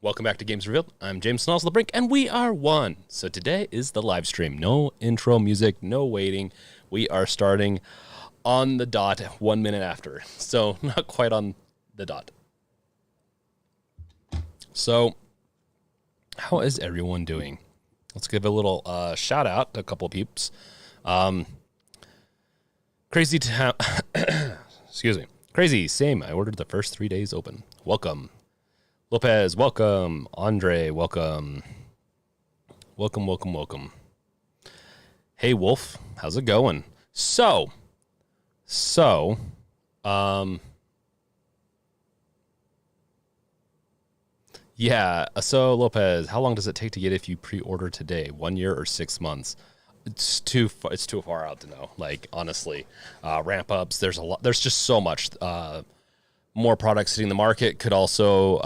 Welcome back to Games Revealed. I'm James Snozzle the Brink, and we are one. So today is the live stream. No intro music, no waiting. We are starting on the dot 1 minute after. So not quite on the dot. So how is everyone doing? Let's give a little shout out to a couple of peeps. Crazy excuse me. Crazy, same. I ordered the first 3 days open. Welcome. Lopez, welcome. Andre, welcome. Welcome. Hey, Wolf, how's it going? Yeah, so Lopez, how long does it take to get if you pre-order today? 1 year or 6 months? It's too far out to know. Like, honestly, ramp ups. There's just so much. More products hitting the market could also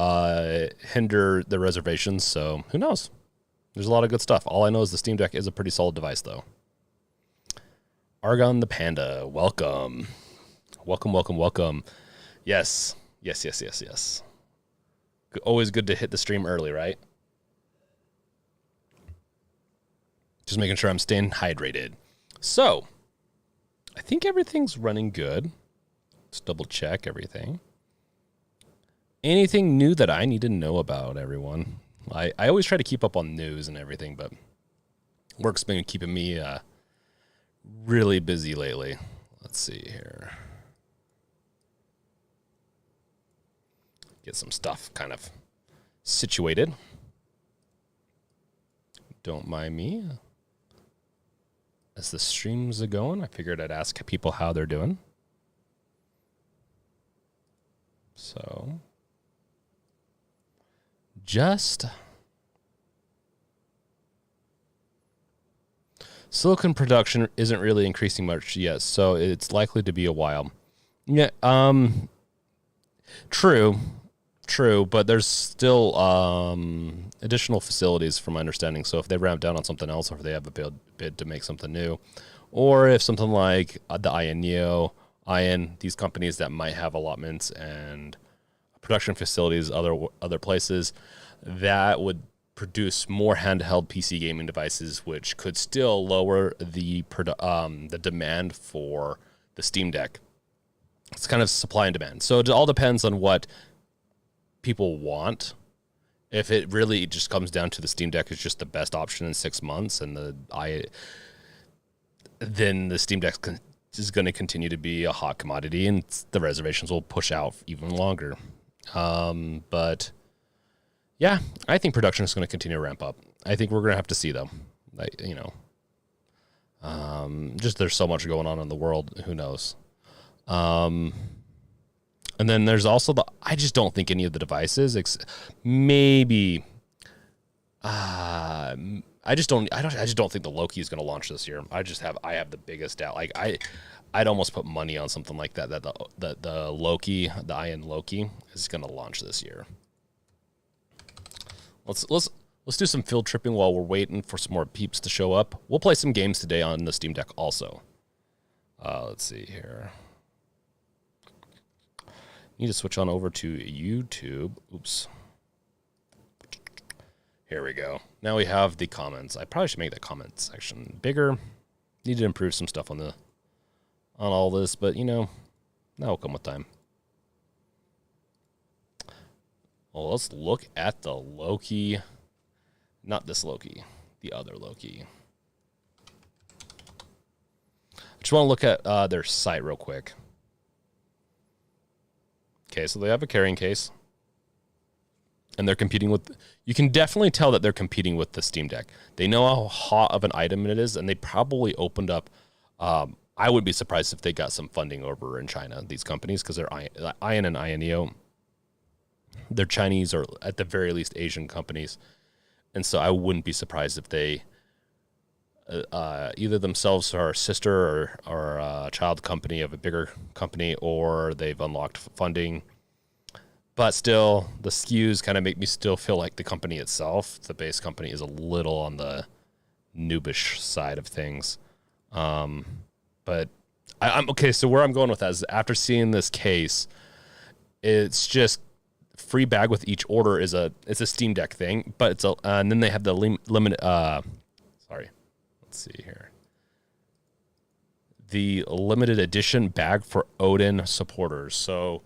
hinder the reservations. So who knows? There's a lot of good stuff. All I know is the Steam Deck is a pretty solid device, though. Argon the Panda, welcome. Welcome. Yes. Always good to hit the stream early, right? Just making sure I'm staying hydrated. So, I think everything's running good. Let's double check everything. Anything new that I need to know about, everyone? I always try to keep up on news and everything, but work's been keeping me really busy lately. Let's see here. Get some stuff kind of situated. Don't mind me. As the streams are going, I figured I'd ask people how they're doing. So, silicon production isn't really increasing much yet, so it's likely to be a while. Yeah, true, but there's still additional facilities from my understanding. So if they ramp down on something else, or if they have a bid to make something new, or if something like the Ineo, these companies that might have allotments and production facilities other places that would produce more handheld PC gaming devices, which could still lower the demand for the Steam Deck. It's kind of supply and demand. So it all depends on what people want. If it really just comes down to the Steam Deck is just the best option in 6 months, and then the Steam Deck is going to continue to be a hot commodity, and the reservations will push out even longer. But yeah, I think production is going to continue to ramp up. I think we're going to have to see, though. Just there's so much going on in the world. Who knows? And then there's also I just don't think any of the devices, maybe, I just don't think the Loki is going to launch this year. I have the biggest doubt. Like I'd almost put money on something like that the Loki, the Iron Loki is going to launch this year. Let's do some field tripping while we're waiting for some more peeps to show up. We'll play some games today on the Steam Deck also. Let's see here. Need to switch on over to YouTube. Oops. Here we go. Now we have the comments. I probably should make the comment section bigger. Need to improve some stuff on all this, but that will come with time. Well, let's look at the Loki. Not this Loki, the other Loki. I just want to look at their site real quick. Okay, so they have a carrying case, and they're competing with. You can definitely tell that they're competing with the Steam Deck. They know how hot of an item it is, and they probably opened up. I would be surprised if they got some funding over in China. These companies, because they're Ion and Ineo, they're Chinese or at the very least Asian companies, and so I wouldn't be surprised if they either themselves are a sister or a child company of a bigger company, or they've unlocked funding. But still, the SKUs kind of make me still feel like the company itself, the base company, is a little on the noobish side of things. But I'm okay. So where I'm going with that is after seeing this case, it's just free bag with each order is it's a Steam Deck thing, but it's and then they have the limited. Sorry, let's see here. The limited edition bag for Odin supporters. So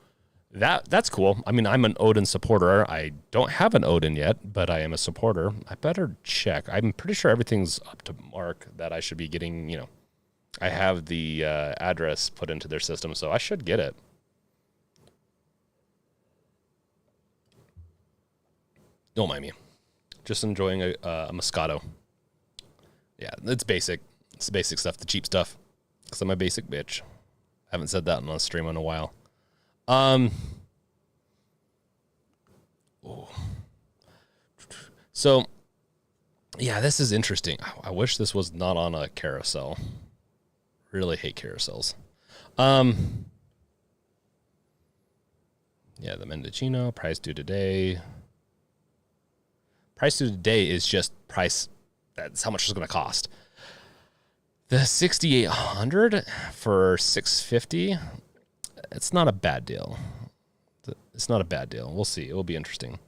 that's cool. I mean, I'm an Odin supporter. I don't have an Odin yet, but I am a supporter. I better check. I'm pretty sure everything's up to mark that I should be getting. I have the address put into their system, so I should get it. Don't mind me. Just enjoying a Moscato. Yeah, it's basic. It's the basic stuff, the cheap stuff. Because I'm a basic bitch. I haven't said that on a stream in a while. So, yeah, this is interesting. I wish this was not on a carousel. Really hate carousels. Yeah, the Mendocino, price due today. Price due today is just price. That's how much it's going to cost. The 6,800 for 650. It's not a bad deal. It's not a bad deal. We'll see. It will be interesting.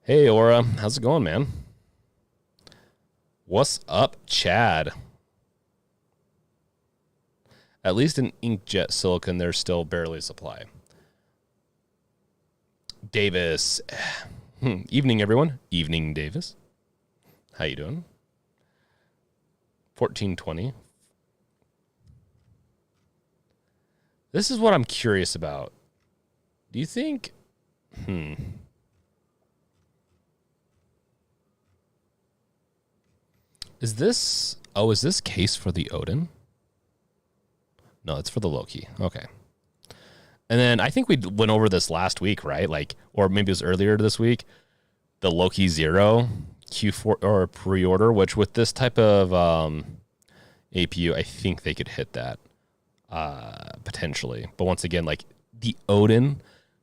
Hey, Aura. How's it going, man? What's up, Chad? At least in inkjet silicon, there's still barely supply. Davis. Evening, everyone. Evening, Davis. How you doing? 1420. This is what I'm curious about. Do you think... Is this... Oh, is this case for the Odin? No, it's for the Loki. Okay. And then I think we went over this last week, right? Or maybe it was earlier this week. The Loki Zero Q4 or pre-order, which with this type of APU, I think they could hit that potentially. But once again, the Odin,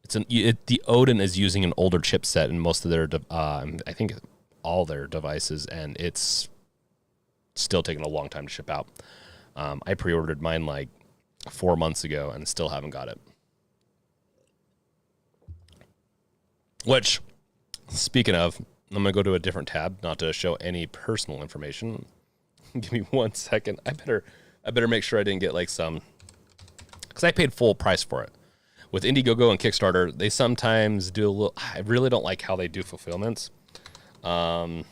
the Odin is using an older chipset in most of their, I think all their devices, and it's still taking a long time to ship out. I pre-ordered mine 4 months ago and still haven't got it. Which, speaking of, I'm going to go to a different tab, not to show any personal information. Give me 1 second. I better make sure I didn't get some, because I paid full price for it. With Indiegogo and Kickstarter, they sometimes do a little, I really don't like how they do fulfillments. I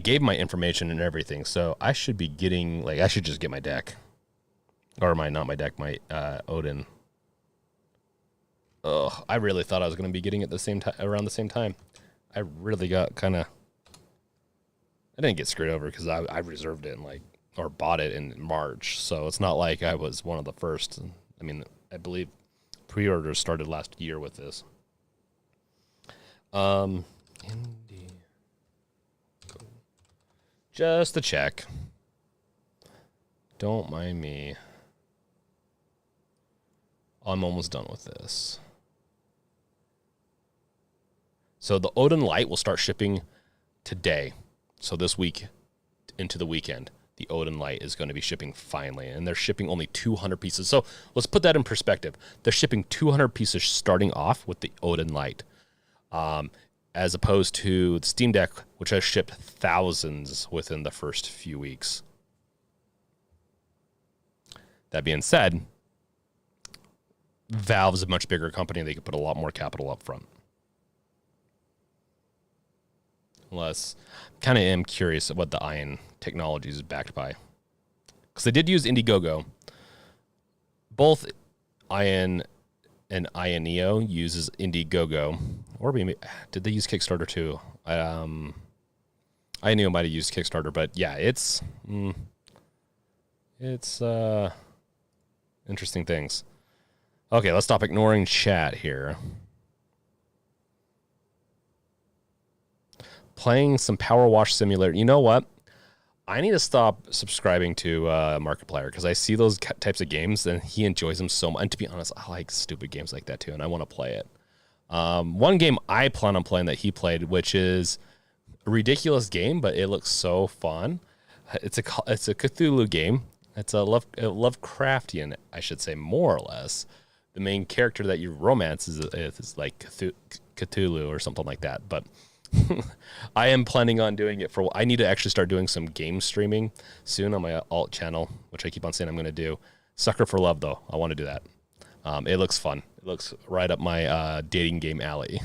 gave my information and everything, so I should be getting, I should just get my deck. Or not my deck, my Odin. Ugh, I really thought I was going to be getting it around the same time. I really got I didn't get screwed over because I reserved it or bought it in March. So it's not like I was one of the first. I mean, I believe pre-orders started last year with this. Just a check. Don't mind me. I'm almost done with this. So the Odin Lite will start shipping today. So this week into the weekend, the Odin Lite is going to be shipping finally. And they're shipping only 200 pieces. So let's put that in perspective. They're shipping 200 pieces starting off with the Odin Lite. As opposed to the Steam Deck, which has shipped thousands within the first few weeks. That being said, Valve's a much bigger company. They could put a lot more capital up front. Unless, kind of am curious what the Ion technology is backed by. Because they did use Indiegogo. Both Ion and Ineo uses Indiegogo. Or maybe, did they use Kickstarter too? Ineo might have used Kickstarter, but yeah, it's interesting things. Okay, let's stop ignoring chat here. Playing some Power Wash Simulator. You know what? I need to stop subscribing to Markiplier because I see those types of games and he enjoys them so much. And to be honest, I like stupid games like that too, and I want to play it. One game I plan on playing that he played, which is a ridiculous game, but it looks so fun. It's a Cthulhu game. It's a Lovecraftian, I should say, more or less. the main character that you romance is like Cthulhu or something like that. But I am planning on doing it for. I need to actually start doing some game streaming soon on my alt channel, which I keep on saying I'm going to do. Sucker for Love, though. I want to do that. It looks fun. It looks right up my dating game alley.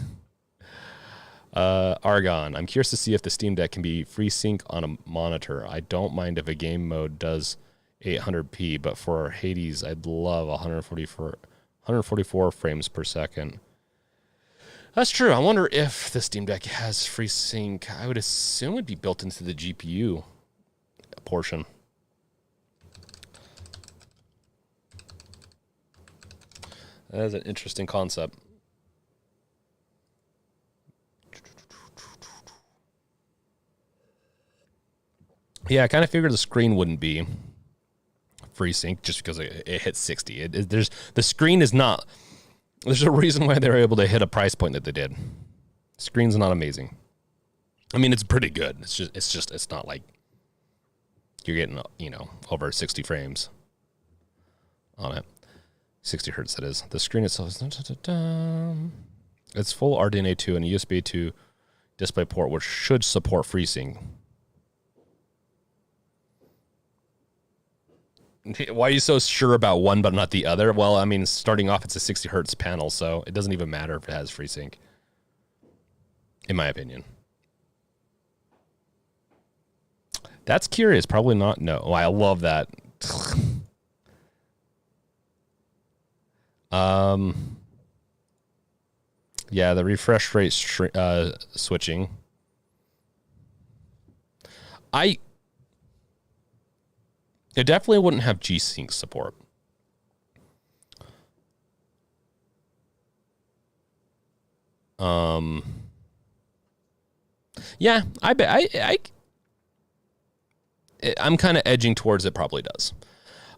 Argon. I'm curious to see if the Steam Deck can be FreeSync on a monitor. I don't mind if a game mode does 800p, but for Hades, I'd love 144 frames per second. That's true. I wonder if the Steam Deck has FreeSync. I would assume it'd be built into the GPU portion. That is an interesting concept. Yeah, I kind of figured the screen wouldn't be FreeSync just because it hit 60. The screen is not. There's a reason why they were able to hit a price point that they did. Screen's not amazing. I mean, it's pretty good. It's not like you're getting, over 60 frames on it. 60 hertz, that is. The screen itself is... It's full RDNA 2 and a USB 2 display port, which should support FreeSync. Why are you so sure about one but not the other? Well, I mean, starting off, it's a 60 hertz panel, so it doesn't even matter if it has FreeSync, in my opinion. That's curious. Probably not. No. Oh, I love that. Yeah, the refresh rate switching. It definitely wouldn't have G-Sync support. Yeah, I bet I'm kind of edging towards it probably does.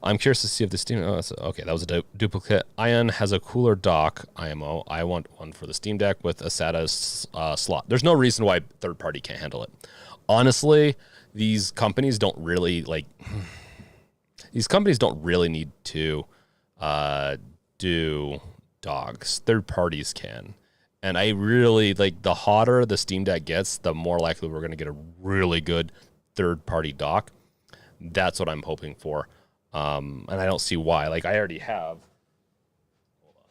I'm curious to see if the Steam... okay, that was a duplicate. Ion has a cooler dock, IMO. I want one for the Steam Deck with a SATA slot. There's no reason why third party can't handle it. Honestly, these companies don't really need to do docks. Third parties can. And I really, the hotter the Steam Deck gets, the more likely we're going to get a really good third-party dock. That's what I'm hoping for. And I don't see why. I already have... Hold on.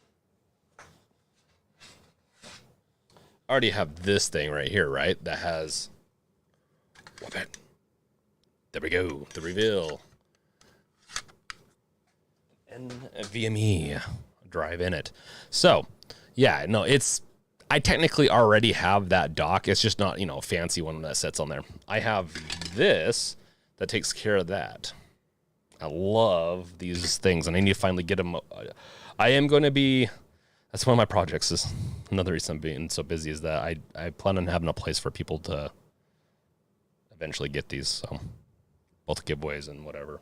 I already have this thing right here, right? That has... There we go. The reveal. NVMe drive in it. So, yeah, no, I technically already have that dock. It's just not, a fancy one that sits on there. I have this that takes care of that. I love these things, and I need to finally get them. I am going to be... That's one of my projects. Is another reason I'm being so busy is that I plan on having a place for people to eventually get these. So, both giveaways and whatever.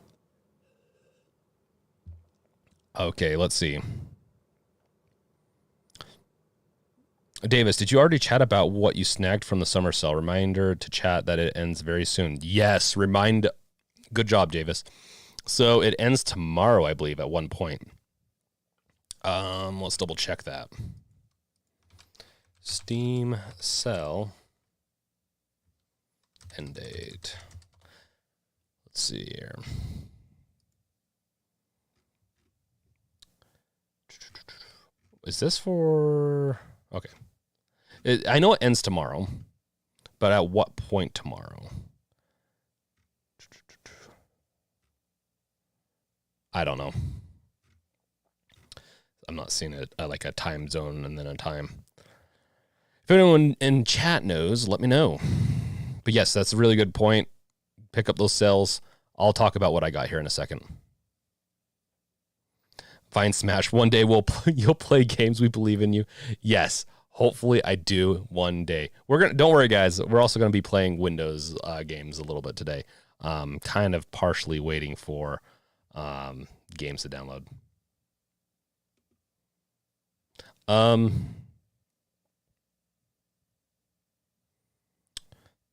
Okay, let's see. Davis, did you already chat about what you snagged from the summer sale? Reminder to chat that it ends very soon. Yes, Good job, Davis. So it ends tomorrow, I believe, at one point. Let's double check that. Steam sale end date. Let's see here. Is this for... Okay. I know it ends tomorrow, but at what point tomorrow? I don't know. I'm not seeing it like a time zone and then a time. If anyone in chat knows, let me know. But yes, that's a really good point. Pick up those sales. I'll talk about what I got here in a second. Fine Smash. One day you'll play games. We believe in you. Yes. Hopefully I do one day. Don't worry, guys. We're also going to be playing Windows games a little bit today. Kind of partially waiting for games to download.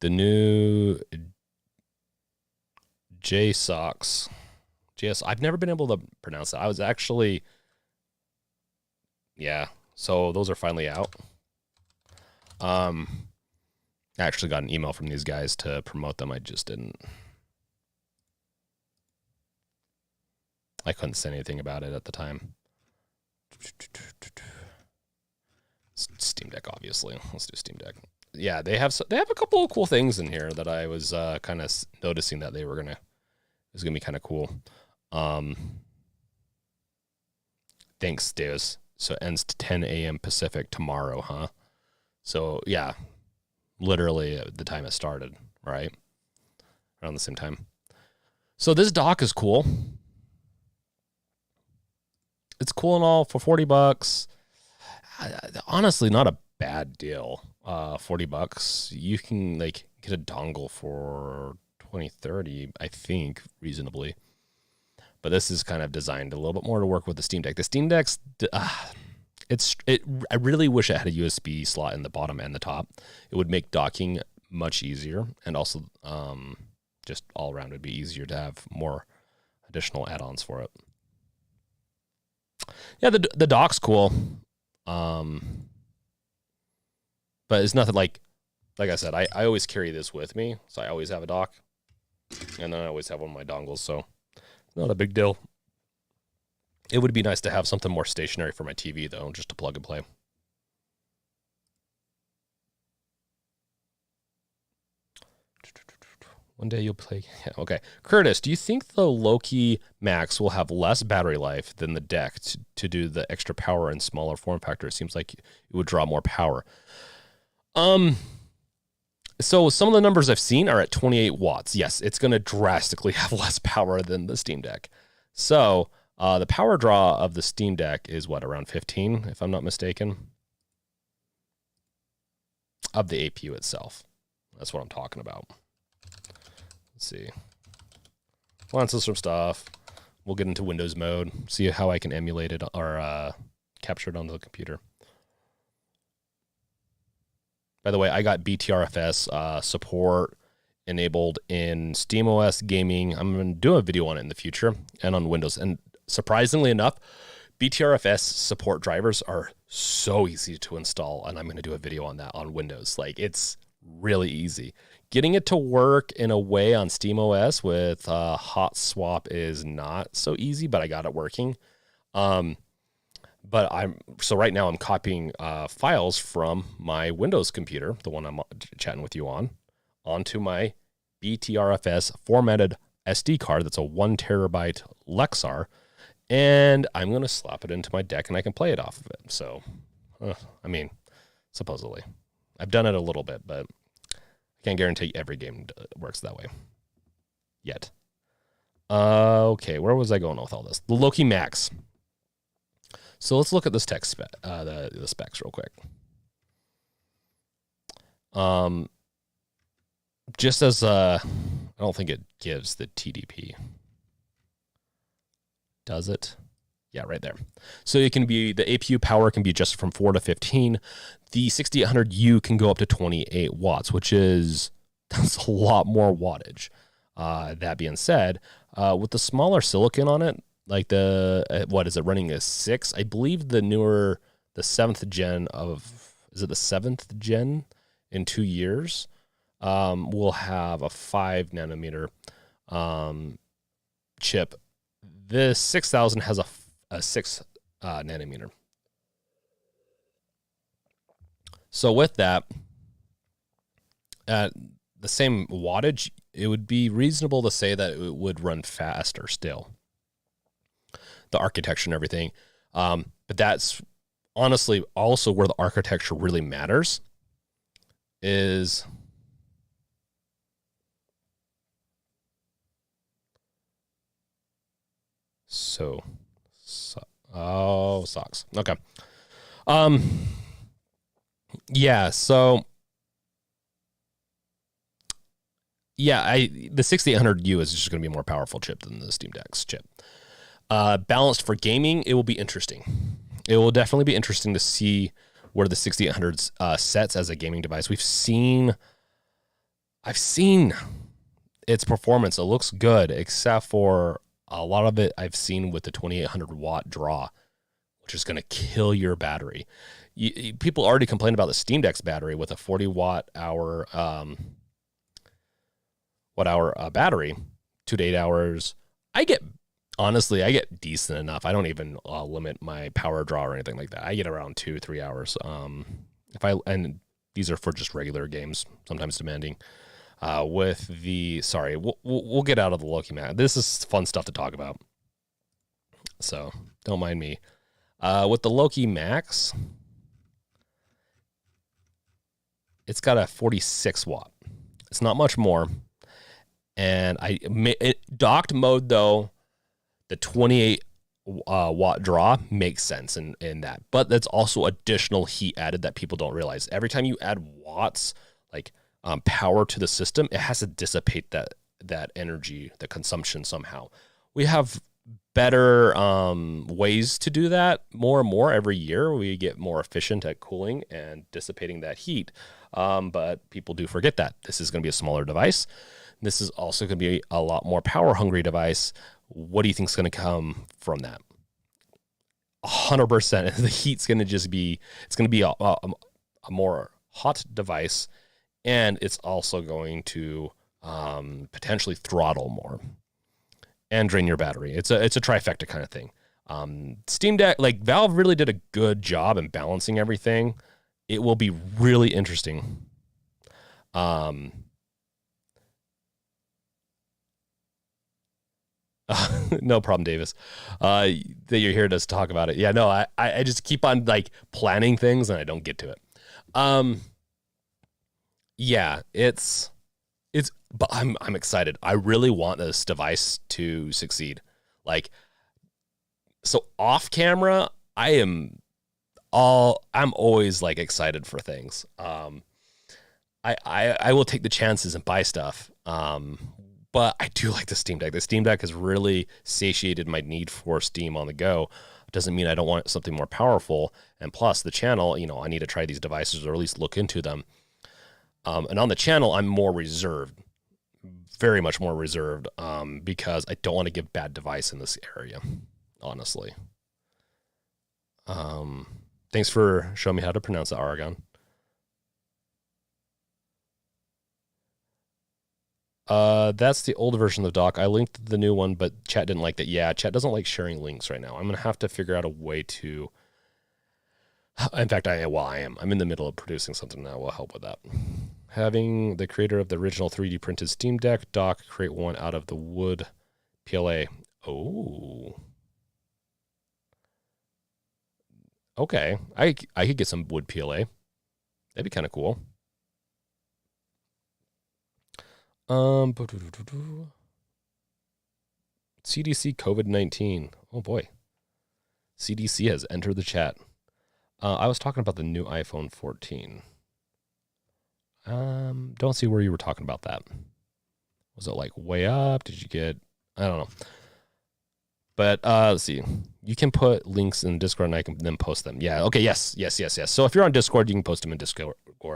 The new JSOX. I've never been able to pronounce it. I was actually Yeah. So those are finally out. I actually got an email from these guys to promote them. I just didn't. I couldn't say anything about it at the time. Steam Deck, obviously. Let's do Steam Deck. Yeah, they have a couple of cool things in here that I was kind of noticing that it was gonna be kind of cool. Thanks, Deus. So it ends to 10 a.m. Pacific tomorrow, huh? So yeah, literally at the time it started, right? Around the same time. So this dock is cool. It's cool and all for $40. Honestly, not a bad deal. $40. You can like get a dongle for 20, 30, I think, reasonably. But this is kind of designed a little bit more to work with the Steam Deck. The Steam Deck's I really wish it had a USB slot in the bottom and the top. It would make docking much easier, and also just all around it'd be easier to have more additional add-ons for it. Yeah, the dock's cool. But it's nothing like I said, I always carry this with me, so I always have a dock. And then I always have one of my dongles, so it's not a big deal. It would be nice to have something more stationary for my TV, though, just to plug and play. One day you'll play. Yeah, okay. Curtis, do you think the Loki Max will have less battery life than the deck to do the extra power and smaller form factor? It seems like it would draw more power. So some of the numbers I've seen are at 28 watts. Yes, it's going to drastically have less power than the Steam Deck. So the power draw of the Steam Deck is what, around 15, if I'm not mistaken, of the APU itself. That's what I'm talking about. Let's see. Launch system stuff. We'll get into Windows mode, see how I can emulate it or capture it on the computer. By the way, I got BTRFS support enabled in SteamOS gaming. I'm going to do a video on it in the future and on Windows. And surprisingly enough, BTRFS support drivers are so easy to install, and I'm going to do a video on that on Windows. Like, it's really easy. Getting it to work in a way on SteamOS with hot swap is not so easy, but I got it working. But so right now I'm copying files from my Windows computer, the one I'm chatting with you on, onto my BTRFS formatted SD card. That's a 1 terabyte Lexar, and I'm going to slap it into my deck and I can play it off of it. So, I mean, supposedly. I've done it a little bit, but I can't guarantee every game works that way yet. Okay, where was I going with all this? The Loki Max. So let's look at this text spec, the specs real quick. Just as I don't think it gives the TDP. Does it? Yeah, right there. So it can be, the APU power can be just from 4 to 15. The 6800U can go up to 28 watts, which that's a lot more wattage. That being said, with the smaller silicon on it, like what is it running a 6? I believe the 7th gen is it the 7th gen in 2 years? Will have a 5 nanometer chip. The 6000 has a 6 nanometer. So with that, at the same wattage, it would be reasonable to say that it would run faster still. The architecture and everything. But that's honestly also where the architecture really matters is socks. Okay. Yeah, so yeah, the 6800U is just going to be a more powerful chip than the Steam Deck's chip. Balanced for gaming, it will be interesting. It will definitely be interesting to see where the 6800 sets as a gaming device. I've seen its performance. It looks good, except for a lot of it I've seen with the 2800 watt draw, which is going to kill your battery. People already complain about the Steam Deck's battery with a 40 watt hour battery, 2 to 8 hours. Honestly, I get decent enough. I don't even limit my power draw or anything like that. I get around 2 or 3 hours. And these are for just regular games, sometimes demanding. We'll get out of the Loki Max. This is fun stuff to talk about, so don't mind me. With the Loki Max, it's got a 46 watt. It's not much more. And docked mode, though, the 28 watt draw makes sense in that. But that's also additional heat added that people don't realize. Every time you add watts, like power to the system, it has to dissipate that energy, the consumption somehow. We have better ways to do that more and more every year. We get more efficient at cooling and dissipating that heat. But people do forget that. This is going to be a smaller device. This is also going to be a lot more power hungry device. What do you think is going to come from that? 100%. The heat's going to just be, it's going to be a more hot device, and it's also going to potentially throttle more and drain your battery. It's a trifecta kind of thing. Steam Deck, like Valve really did a good job in balancing everything. It will be really interesting. No problem, Davis. That you're here to talk about it. Yeah, no, I just keep on like planning things and I don't get to it. Yeah, but I'm excited. I really want this device to succeed. Like, so off camera, I'm always like excited for things. I will take the chances and buy stuff. But I do like the Steam Deck. The Steam Deck has really satiated my need for Steam on the go. It doesn't mean I don't want something more powerful. And plus, the channel, I need to try these devices or at least look into them. And on the channel, I'm more reserved, very much more reserved, because I don't want to give bad device in this area, honestly. Thanks for showing me how to pronounce it, Aragon. That's the older version of the doc. I linked the new one, but chat didn't like that. Yeah, chat doesn't like sharing links right now. I'm going to have to figure out a way to... In fact, I am. I'm in the middle of producing something that will help with that. Having the creator of the original 3D printed Steam Deck dock create one out of the wood PLA. Oh. Okay. I could get some wood PLA. That'd be kind of cool. CDC COVID-19. Oh boy. CDC has entered the chat. I was talking about the new iPhone 14. Don't see where you were talking about that. Was it like way up? Did you get, I don't know. But let's see. You can put links in Discord and I can then post them. Yeah, okay, yes. So if you're on Discord, you can post them in Discord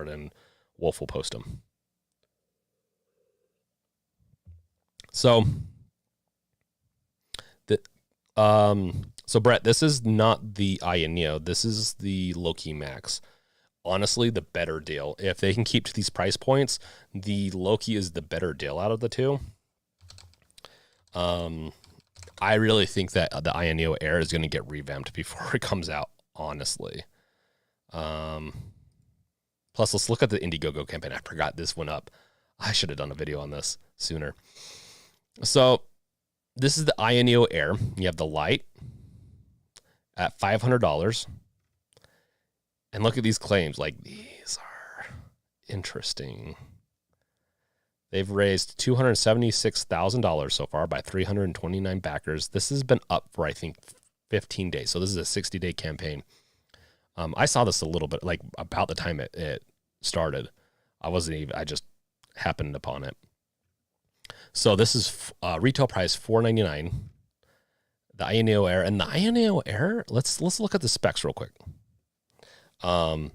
and Wolf will post them. So, Brett, this is not the Ineo. This is the Loki Max. Honestly, the better deal. If they can keep to these price points, the Loki is the better deal out of the two. I really think that the Ineo Air is going to get revamped before it comes out, honestly. Plus, let's look at the Indiegogo campaign. I forgot this one up. I should have done a video on this sooner. So this is the Ineo Air. You have the light at $500. And look at these claims. Like, these are interesting. They've raised $276,000 so far by 329 backers. This has been up for, I think, 15 days. So this is a 60-day campaign. I saw this a little bit, like about the time it started. I just happened upon it. So this is retail price $499. The Ineo Air, and the Ineo Air. Let's look at the specs real quick. Brett,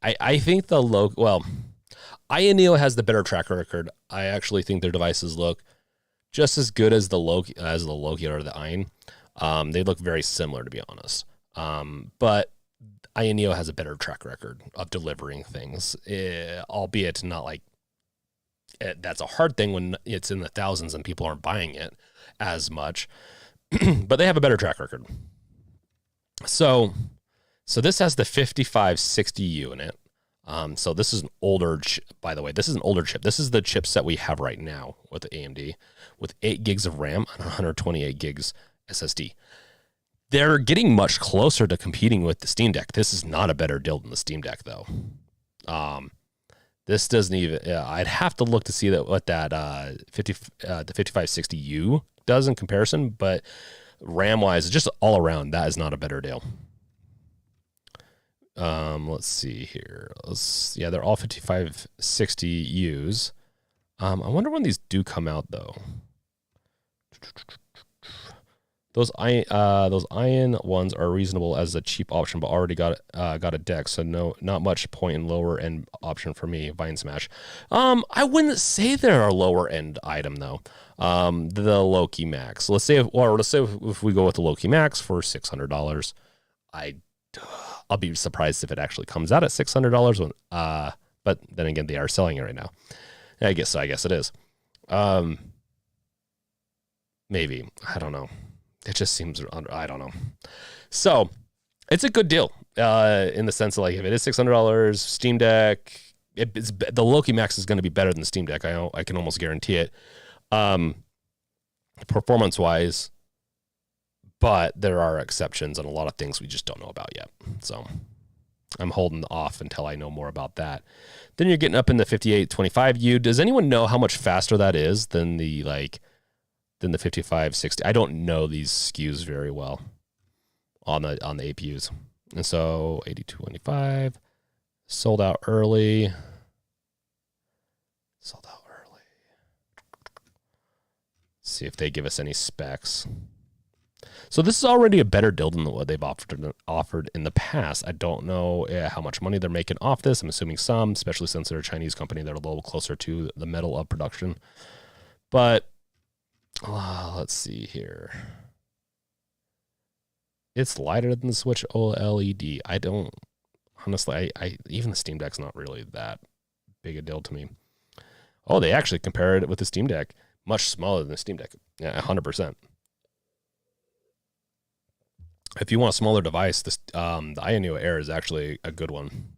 I think the Ineo has the better track record. I actually think their devices look just as good as the Loki or the Ein. They look very similar, to be honest. But Ineo has a better track record of delivering things, albeit not like that's a hard thing when it's in the thousands and people aren't buying it as much. But they have a better track record. So this has the 5560 unit. So this is an older by the way, this is an older chip. This is the chipset we have right now with the AMD with 8 gigs of RAM and 128 gigs SSD. They're getting much closer to competing with the Steam Deck. This is not a better deal than the Steam Deck, though. This doesn't even. I'd have to look to see what that the 5560U does in comparison, but RAM-wise, just all around, that is not a better deal. Let's see here. Yeah, they're all 5560Us. I wonder when these do come out, though. Those iron ones are reasonable as a cheap option, but already got a deck, so not much point in lower end option for me. Vine Smash. I wouldn't say they're a lower end item though. The Loki Max. Let's say if we go with the Loki Max for $600, I'll be surprised if it actually comes out at $600. But then again, they are selling it right now. I guess it is. Maybe, I don't know. It just seems, I don't know. So it's a good deal in the sense of like if it is $600, Steam Deck, the Loki Max is going to be better than the Steam Deck. I can almost guarantee it, performance wise. But there are exceptions and a lot of things we just don't know about yet. So I'm holding off until I know more about that. Then you're getting up in the 5825U. Does anyone know how much faster that is than the 5560? I don't know these SKUs very well on the APUs. And so 8225 sold out early. See if they give us any specs. So this is already a better deal than what they've offered in the past. I don't know how much money they're making off this. I'm assuming some, especially since they're a Chinese company. They're a little closer to the metal of production. But let's see here. It's lighter than the Switch OLED. I don't, honestly, I even the Steam Deck's not really that big a deal to me. Oh, they actually compare it with the Steam Deck. Much smaller than the Steam Deck. Yeah, 100%. If you want a smaller device, the Ineo Air is actually a good one.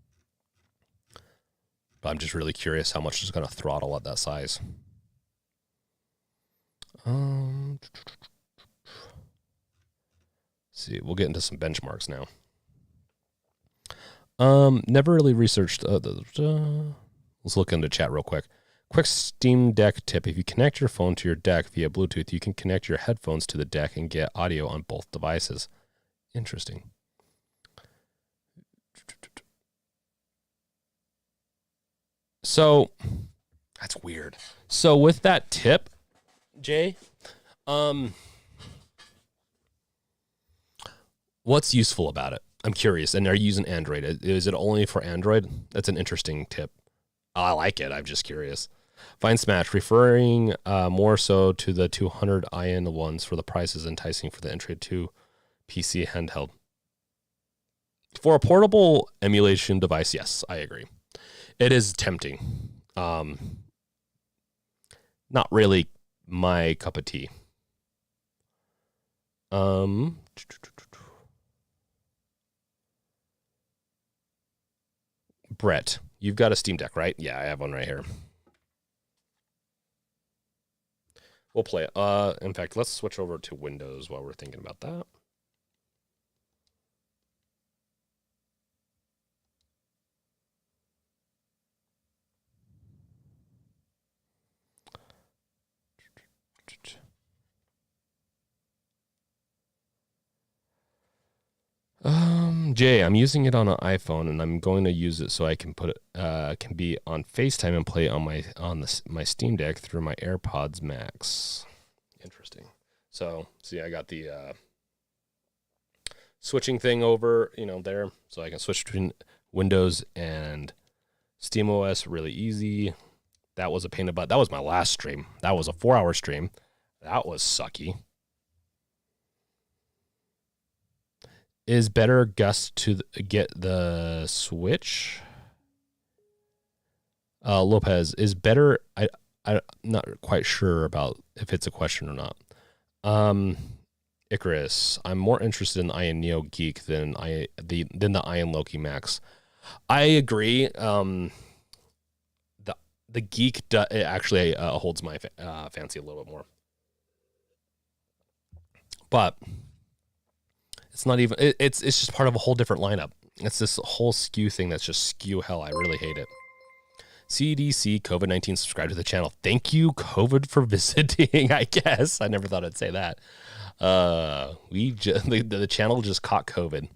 But I'm just really curious how much it's going to throttle at that size. See, we'll get into some benchmarks now. Never really researched. Let's look into chat real quick. Quick Steam Deck tip. If you connect your phone to your deck via Bluetooth, you can connect your headphones to the deck and get audio on both devices. Interesting. So that's weird. So with that tip, Jay, what's useful about it? I'm curious. And are you using Android? Is it only for Android? That's an interesting tip. I like it. I'm just curious. Vine Smash, referring more so to the 200 IN ones for the prices enticing for the entry to PC handheld. For a portable emulation device, yes, I agree. It is tempting. Not really my cup of tea. Brett, you've got a Steam Deck, right? Yeah, I have one right here. We'll play it. In fact, let's switch over to Windows while we're thinking about that. Jay, I'm using it on an iPhone, and I'm going to use it so I can put it can be on FaceTime and play on my Steam Deck through my AirPods Max. Interesting. So, see, I got the switching thing over, there, so I can switch between Windows and Steam OS really easy. That was a pain in the butt. That was my last stream. That was a 4-hour stream. That was sucky. Is better Gus to get the Switch? Lopez is better. I'm not quite sure about if it's a question or not. Icarus, I'm more interested in the Ion Neo Geek than the Ion Loki Max. I agree. The Geek it actually holds my fancy a little bit more, but it's not even. It's just part of a whole different lineup. It's this whole skew thing that's just skew hell. I really hate it. CDC COVID-19 subscribe to the channel. Thank you, COVID, for visiting. I guess I never thought I'd say that. The channel just caught COVID.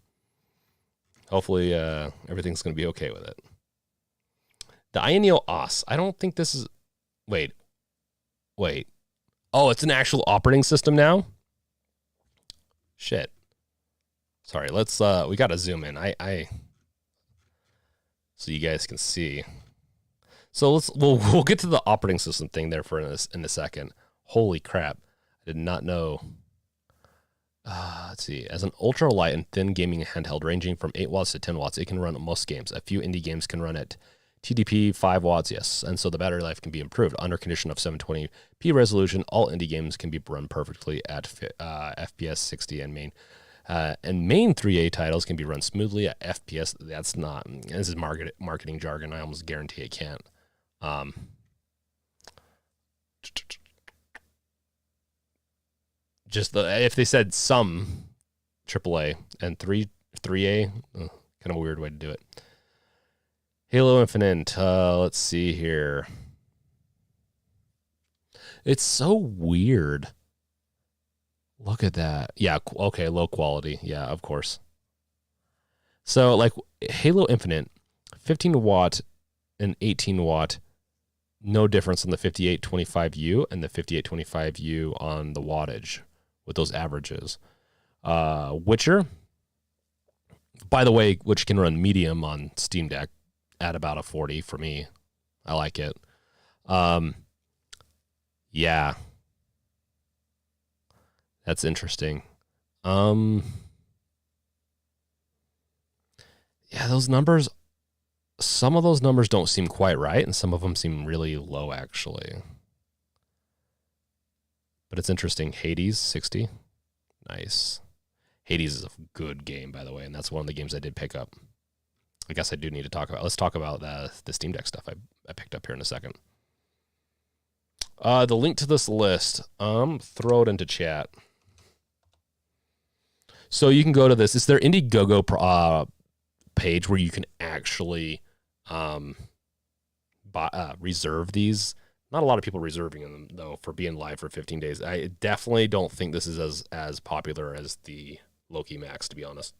Hopefully, everything's going to be okay with it. The Ineo OS. I don't think this is. Wait. Oh, it's an actual operating system now. Shit. Sorry. Let's. We got to zoom in. So you guys can see. So we'll get to the operating system thing there for in a second. Holy crap! I did not know. Let's see. As an ultra light and thin gaming handheld ranging from 8 watts to 10 watts, it can run most games. A few indie games can run at TDP 5 watts, yes, and so the battery life can be improved. Under condition of 720p resolution, all indie games can be run perfectly at FPS 60 and main. And main 3A titles can be run smoothly at FPS. That's not. This is marketing jargon. I almost guarantee it can't. Just if they said some AAA and 3A, kind of a weird way to do it. Halo Infinite. Let's see here. It's so weird. Look at that. Yeah, okay, low quality. Yeah, of course. So, like, Halo Infinite, 15 watt and 18 watt, no difference on the 5825U and the 5825U on the wattage with those averages. Witcher, by the way, which can run medium on Steam Deck at about a 40 for me. I like it. Yeah. That's interesting. Yeah, those numbers, some of those numbers don't seem quite right, and some of them seem really low, actually. But it's interesting. Hades, 60. Nice. Hades is a good game, by the way, and that's one of the games I did pick up. I guess I do need to talk about. Let's talk about the Steam Deck stuff I picked up here in a second. The link to this list, throw it into chat. So you can go to this. It's their Indiegogo page where you can actually reserve these. Not a lot of people reserving them, though, for being live for 15 days. I definitely don't think this is as popular as the Loki Max, to be honest.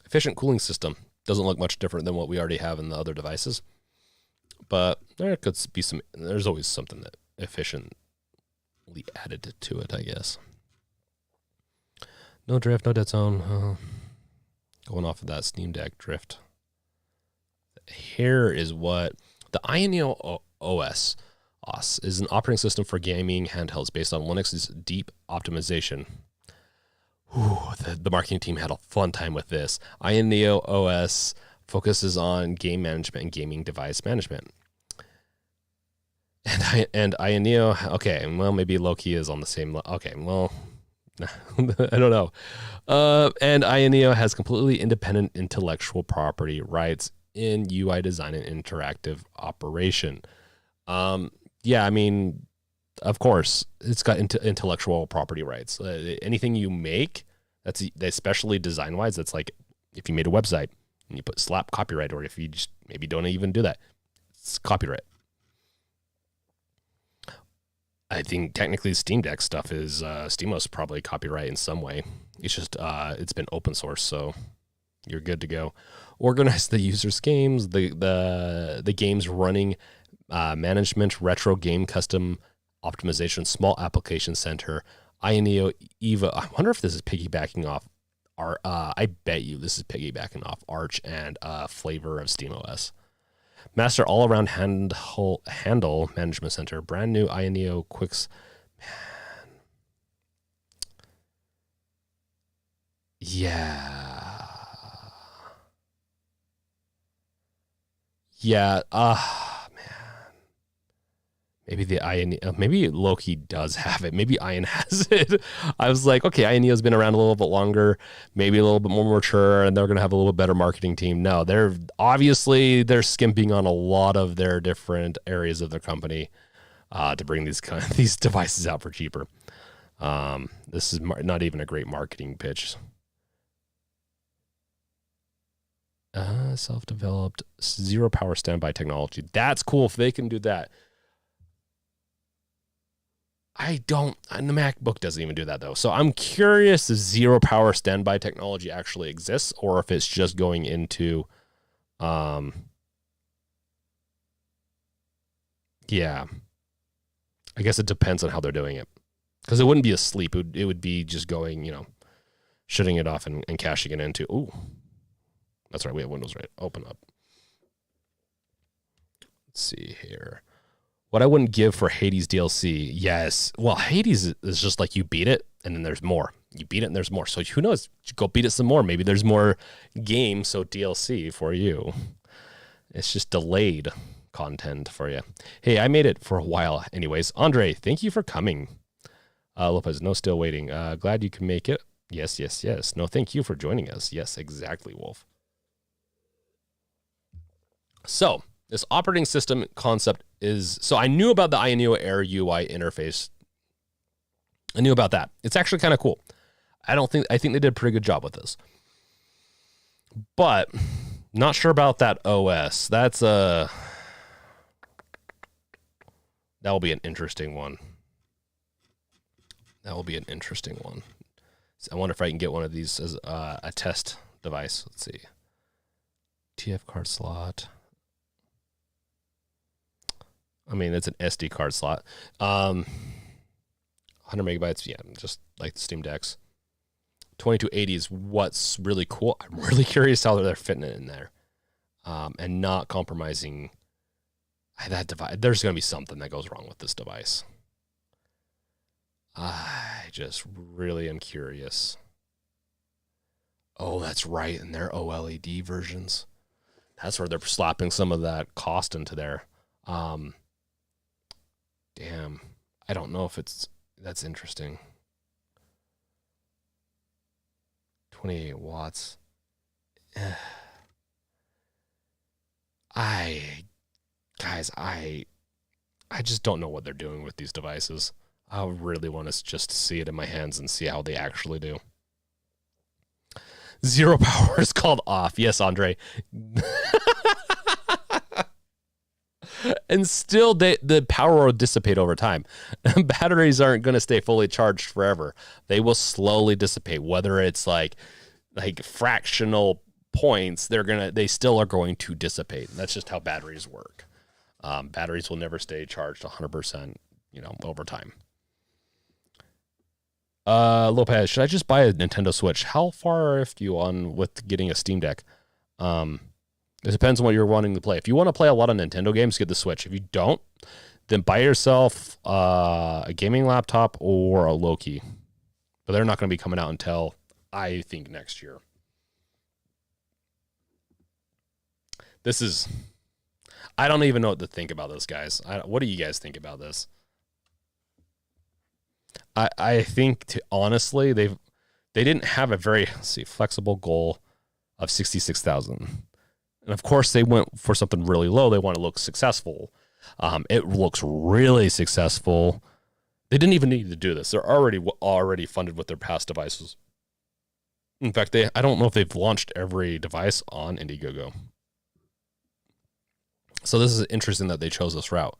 Efficient cooling system. Doesn't look much different than what we already have in the other devices. But there could be there's always something that efficiently added to it, I guess. No drift, no dead zone. Going off of that Steam Deck drift. Here is what the Ineo OS is an operating system for gaming handhelds based on Linux's deep optimization. The marketing team had a fun time with this. Ineo OS focuses on game management and gaming device management. And Ineo, okay, well, maybe Loki is on the same. Okay, well, I don't know. And Ineo has completely independent intellectual property rights in UI design and interactive operation. Yeah, I mean, of course, it's got intellectual property rights. Anything you make, that's especially design-wise, that's like if you made a website and you put slap copyright, or if you just maybe don't even do that, it's copyright. I think technically Steam Deck stuff is SteamOS probably copyright in some way. It's just it's been open source, so you're good to go. Organize the user's games, the games running, management, retro game custom optimization, small application center, Ineo Eva. I wonder if this is piggybacking off I bet you this is piggybacking off Arch and Flavor of SteamOS. Master all-around handle management center. Brand new Ineo Quicks. Man. Yeah. Yeah. Man. Maybe the Ineo, maybe Loki does have it. Maybe Ian has it. I was like, okay, Ioneo's been around a little bit longer, maybe a little bit more mature, and they're going to have a little better marketing team. No, they're skimping on a lot of their different areas of their company to bring these devices out for cheaper. This is not even a great marketing pitch. Self-developed zero power standby technology. That's cool if they can do that. And the MacBook doesn't even do that though. So I'm curious if zero power standby technology actually exists or if it's just going into, yeah, I guess it depends on how they're doing it, because it wouldn't be asleep. It would be just going, shutting it off and cashing it into. Ooh, that's right. We have Windows, right? Open up. Let's see here. What I wouldn't give for Hades DLC. Yes. Well, Hades is just like you beat it and then there's more. You beat it and there's more. So who knows? Go beat it some more. Maybe there's more game, so DLC for you. It's just delayed content for you. Hey, I made it for a while anyways. Andre, thank you for coming. Lopez, no, still waiting. Glad you can make it. Yes, yes, yes. No, thank you for joining us. Yes, exactly, Wolf. So this operating system concept is, so I knew about the Ineo Air UI interface. I knew about that. It's actually kind of cool. I think they did a pretty good job with this. But not sure about that OS. That will be an interesting one. That will be an interesting one. So I wonder if I can get one of these as a test device. Let's see. TF card slot. I mean, it's an SD card slot. 100 megabytes, yeah, just like the Steam Decks. 2280 is what's really cool. I'm really curious how they're fitting it in there, and not compromising that device. There's going to be something that goes wrong with this device. I just really am curious. Oh, that's right, and their OLED versions. That's where they're slapping some of that cost into there. Damn, I don't know if that's interesting. 28 watts. I just don't know what they're doing with these devices. I really want to just see it in my hands and see how they actually do. Zero power is called off. Yes, Andre. And still, the power will dissipate over time. Batteries aren't going to stay fully charged forever. They will slowly dissipate. Whether it's like fractional points, they still are going to dissipate. That's just how batteries work. Batteries will never stay charged 100%, over time. Lopez, should I just buy a Nintendo Switch? How far are you on with getting a Steam Deck? It depends on what you're wanting to play. If you want to play a lot of Nintendo games, get the Switch. If you don't, then buy yourself a gaming laptop or a Loki. But they're not going to be coming out until, I think, next year. I don't even know what to think about this, guys. What do you guys think about this? I think, honestly, they didn't have a very flexible goal of 66,000. And of course, they went for something really low. They want to look successful. It looks really successful. They didn't even need to do this. They're already funded with their past devices. In fact, I don't know if they've launched every device on Indiegogo. So this is interesting that they chose this route.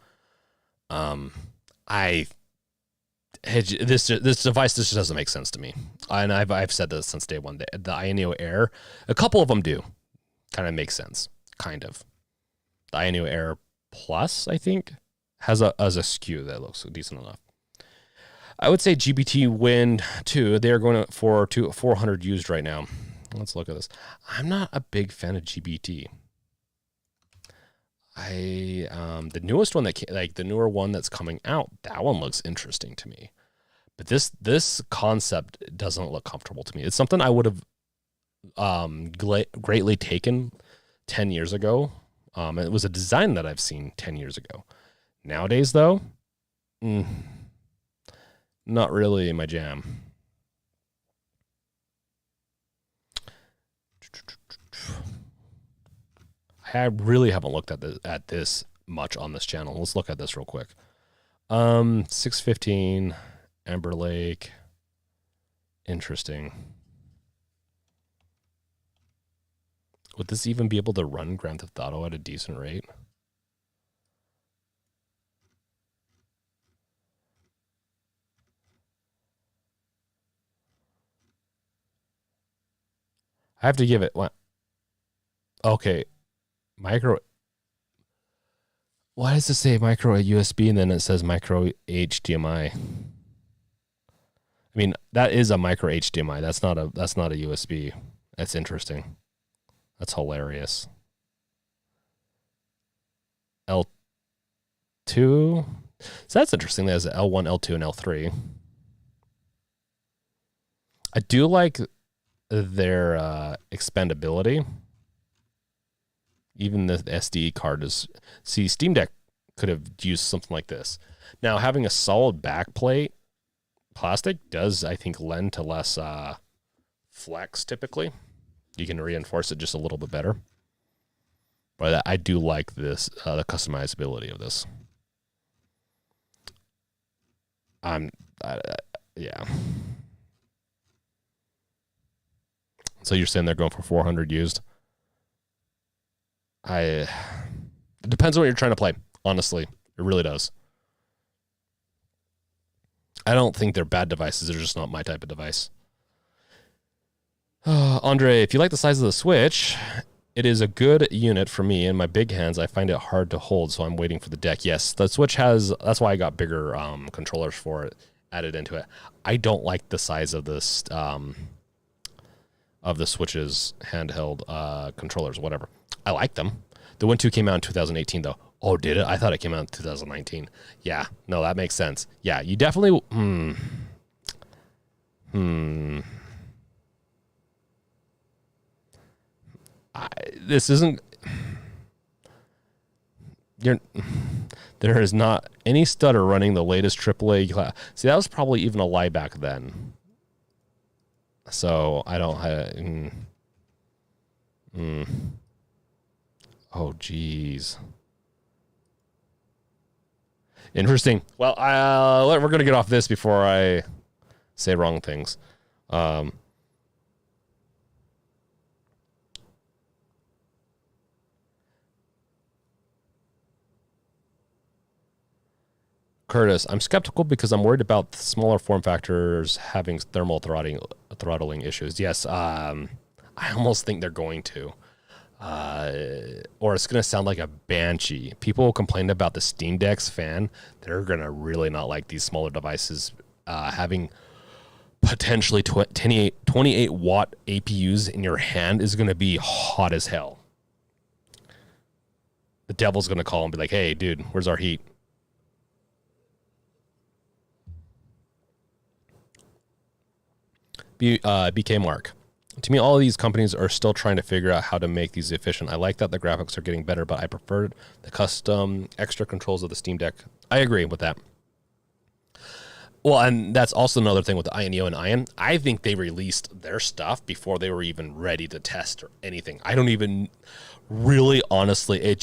This device just doesn't make sense to me. And I've said this since day one. The Ineo Air, a couple of them do kind of make sense, kind of. The Ineo Air Plus, I think, has a SKU that looks decent enough. I would say GBT Wind 2, they're going for 400 used right now. Let's look at this. I'm not a big fan of GBT. The newest one like the newer one that's coming out, that one looks interesting to me. But this concept doesn't look comfortable to me. It's something I would have greatly taken 10 years ago. It was a design that I've seen 10 years ago. Nowadays, though, not really my jam. I really haven't looked at this much on this channel. Let's look at this real quick. 615 Amber Lake. Interesting. Would this even be able to run Grand Theft Auto at a decent rate? I have to give it what? Okay, micro. Why does it say micro USB and then it says micro HDMI? I mean, that is a micro HDMI. That's not a USB. That's interesting. That's hilarious. L2. So that's interesting. There's L1, L2, and L3. I do like their expandability. Even the SD card is... See, Steam Deck could have used something like this. Now, having a solid backplate plastic does, I think, lend to less flex typically. You can reinforce it just a little bit better. But I do like this, the customizability of this. Yeah. So you're saying they're going for 400 used? It depends on what you're trying to play. Honestly, it really does. I don't think they're bad devices. They're just not my type of device. Andre, if you like the size of the Switch, it is a good unit for me. In my big hands, I find it hard to hold, so I'm waiting for the deck. Yes, the Switch has... That's why I got bigger controllers for it added into it. I don't like the size of this... of the Switch's handheld controllers, whatever. I like them. The one 2 came out in 2018, though. Oh, did it? I thought it came out in 2019. Yeah, no, that makes sense. Yeah, you definitely... This isn't... There is not any stutter running the latest AAA class. See, that was probably even a lie back then. So I don't have... Oh, geez. Interesting. Well, we're going to get off this before I say wrong things. Curtis, I'm skeptical because I'm worried about smaller form factors having thermal throttling issues. Yes, I almost think they're going to. Or it's going to sound like a banshee. People complained about the Steam Deck's fan. They're going to really not like these smaller devices having potentially 28 watt APUs in your hand is going to be hot as hell. The devil's going to call and be like, hey, dude, where's our heat? BK Mark. To me, all of these companies are still trying to figure out how to make these efficient. I like that the graphics are getting better, but I prefer the custom extra controls of the Steam Deck. I agree with that. Well, and that's also another thing with the Ineo and Ion. I think they released their stuff before they were even ready to test or anything. I don't even really, honestly,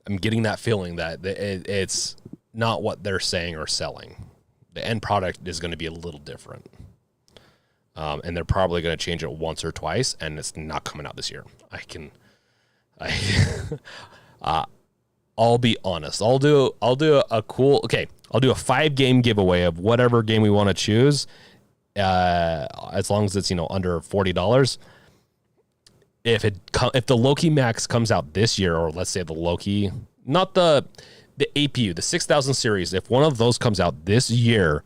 I'm getting that feeling that it's not what they're saying or selling. The end product is going to be a little different. And they're probably going to change it once or twice, and it's not coming out this year. I'll be honest. I'll do a 5-game giveaway of whatever game we want to choose, as long as it's under $40. If the Loki Max comes out this year, or let's say the Loki, not the APU, the 6000 series, if one of those comes out this year,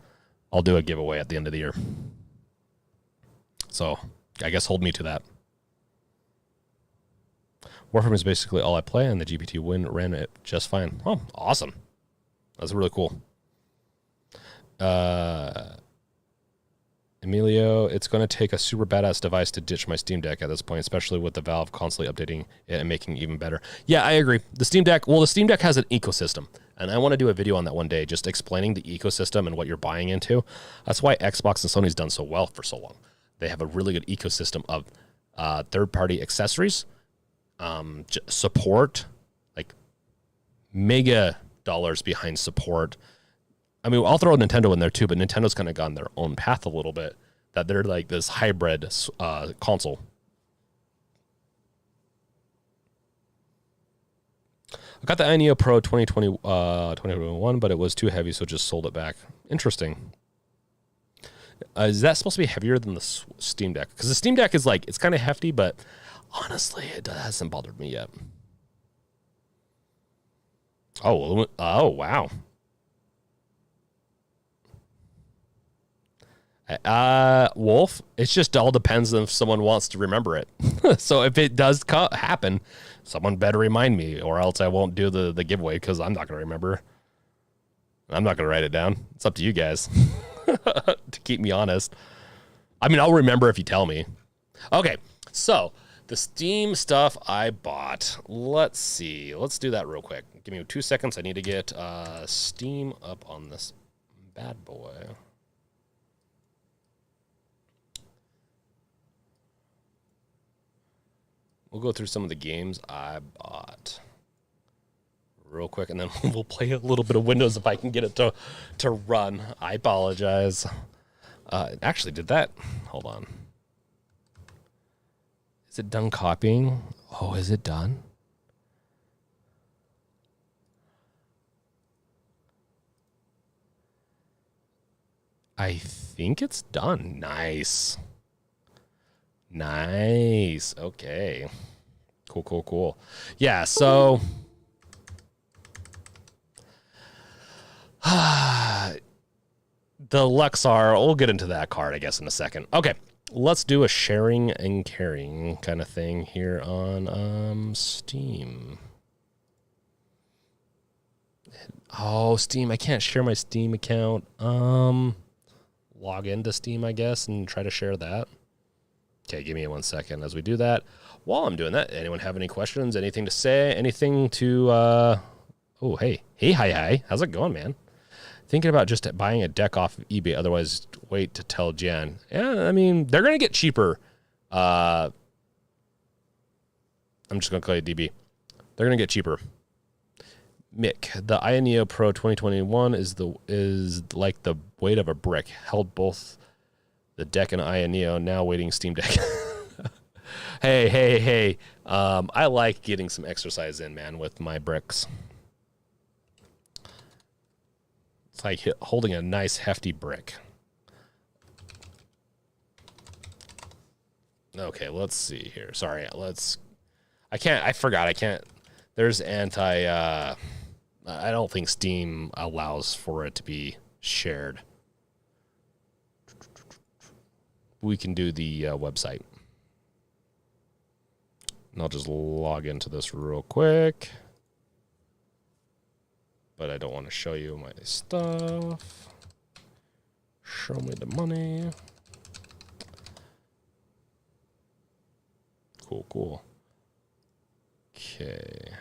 I'll do a giveaway at the end of the year. So, I guess hold me to that. Warframe is basically all I play, and the GPT ran it just fine. Oh, awesome. That's really cool. Emilio, it's going to take a super badass device to ditch my Steam Deck at this point, especially with the Valve constantly updating it and making it even better. Yeah, I agree. The Steam Deck has an ecosystem, and I want to do a video on that one day, just explaining the ecosystem and what you're buying into. That's why Xbox and Sony's done so well for so long. They have a really good ecosystem of third-party accessories, support, like mega dollars behind support. I mean, I'll throw Nintendo in there too, but Nintendo's kind of gone their own path a little bit, that they're like this hybrid console. I got the Ineo Pro 2021, but it was too heavy, so just sold it back. Interesting. Is that supposed to be heavier than the Steam Deck? Because the Steam Deck is like, it's kind of hefty, but honestly, it hasn't bothered me yet. Oh, wow. Wolf, it just all depends on if someone wants to remember it. So if it does happen, someone better remind me, or else I won't do the giveaway because I'm not going to remember. I'm not going to write it down. It's up to you guys to keep me honest. I mean, I'll remember if you tell me. Okay, so the Steam stuff I bought. Let's see. Let's do that real quick. Give me 2 seconds. I need to get Steam up on this bad boy. We'll go through some of the games I bought real quick, and then we'll play a little bit of Windows if I can get it to run. I apologize. It actually did that. Hold on. Is it done copying? Oh, is it done? I think it's done. Nice. Nice. Okay. Cool. Yeah, so the Lexar, we'll get into that card, I guess, in a second. Okay, let's do a sharing and caring kind of thing here on Steam. Oh, Steam, I can't share my Steam account. Log into Steam, I guess, and try to share that. Okay, give me 1 second as we do that. While I'm doing that, anyone have any questions, anything to say, anything to, oh, hey, hi, how's it going, man? Thinking about just buying a deck off of eBay, otherwise wait to tell Jan. Yeah, I mean, they're going to get cheaper. I'm just going to call you DB. They're going to get cheaper. Mick, the Ineo Pro 2021 is like the weight of a brick. Held both the deck and Ineo, now waiting Steam Deck. Hey. I like getting some exercise in, man, with my bricks. It's like holding a nice, hefty brick. Okay, let's see here. Sorry, I forgot. I can't. There's I don't think Steam allows for it to be shared. We can do the website. And I'll just log into this real quick. But I don't want to show you my stuff. Show me the money. Cool. Okay.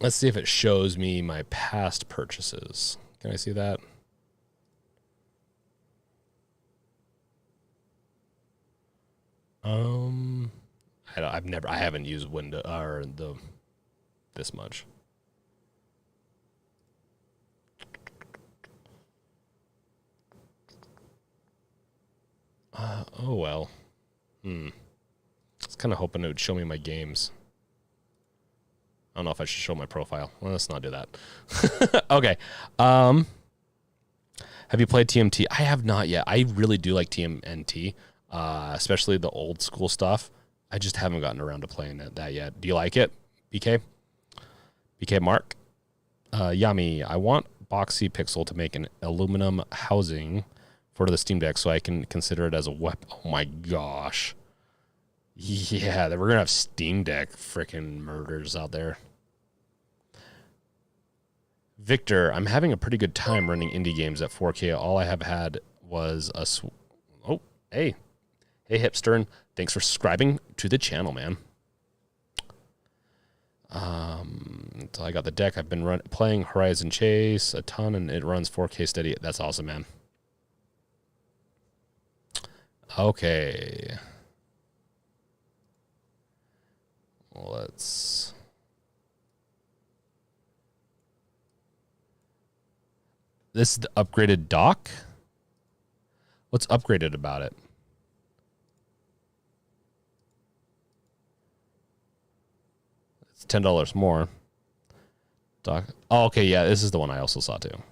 Let's see if it shows me my past purchases. Can I see that? I haven't used Windows or this much. Oh well. I was kind of hoping it would show me my games. I don't know if I should show my profile. Well, let's not do that. Okay. Have you played TMT? I have not yet. I really do like TMNT, especially the old school stuff. I just haven't gotten around to playing that yet. Do you like it, BK? BK Mark? Yummy. I want Boxy Pixel to make an aluminum housing for the Steam Deck, so I can consider it as a weapon. Oh my gosh. Yeah, we're going to have Steam Deck freaking murders out there. Victor, I'm having a pretty good time running indie games at 4K. All I have had was a... Oh, hey. Hey, Hipstern. Thanks for subscribing to the channel, man. Until I got the deck, I've been playing Horizon Chase a ton, and it runs 4K steady. That's awesome, man. Okay. Let's... This is the upgraded dock? What's upgraded about it? It's $10 more. Dock. Oh, okay, yeah, this is the one I also saw too. Let's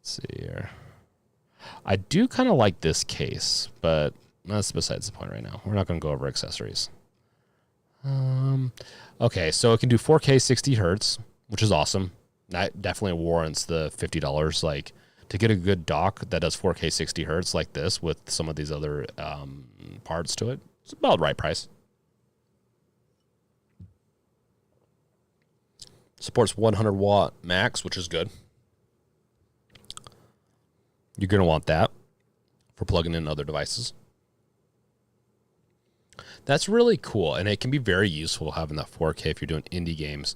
see here. I do kind of like this case, but that's besides the point right now. We're not going to go over accessories. Okay, so it can do 4K 60 hertz, which is awesome. That definitely warrants the $50. Like, to get a good dock that does 4K 60 hertz like this with some of these other parts to it, it's about the right price. Supports 100 watt max, which is good. You're going to want that for plugging in other devices. That's really cool, and it can be very useful having that 4K if you're doing indie games.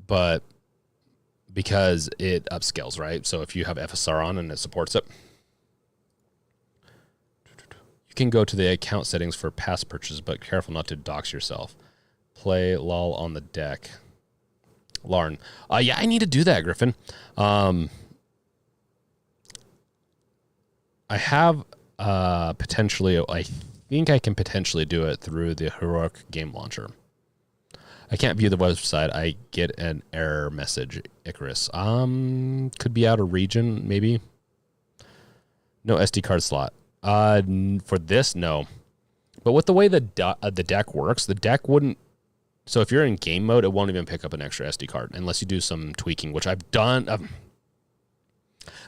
But because it upscales, right? So if you have FSR on and it supports it, you can go to the account settings for past purchases, but careful not to dox yourself. Play LOL on the deck. Larn. Yeah, I need to do that, Griffin. I have potentially, I think I can potentially do it through the Heroic Game Launcher. I can't view the website. I get an error message, Icarus. Could be out of region, maybe. No SD card slot. For this, no. But with the way the deck works, the deck wouldn't. So if you're in game mode, it won't even pick up an extra SD card unless you do some tweaking, which I've done.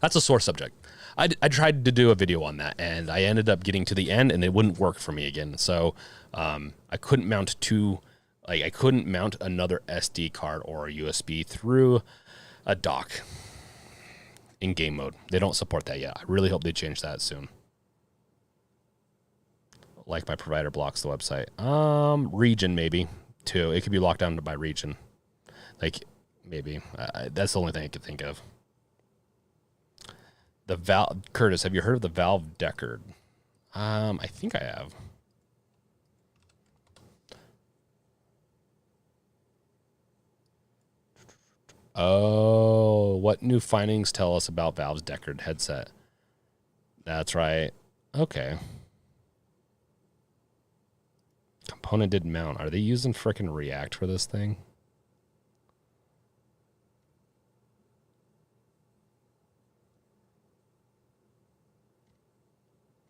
That's a sore subject. I tried to do a video on that, and I ended up getting to the end, and it wouldn't work for me again. So I couldn't mount I couldn't mount another SD card or a USB through a dock in game mode. They don't support that yet. I really hope they change that soon. Like my provider blocks the website. Region maybe too. It could be locked down by region. Like maybe that's the only thing I could think of. The Valve Curtis, have you heard of the Valve Deckard? I think I have. Oh, what new findings tell us about Valve's Deckard headset? That's right. Okay. Component did mount. Are they using frickin' React for this thing?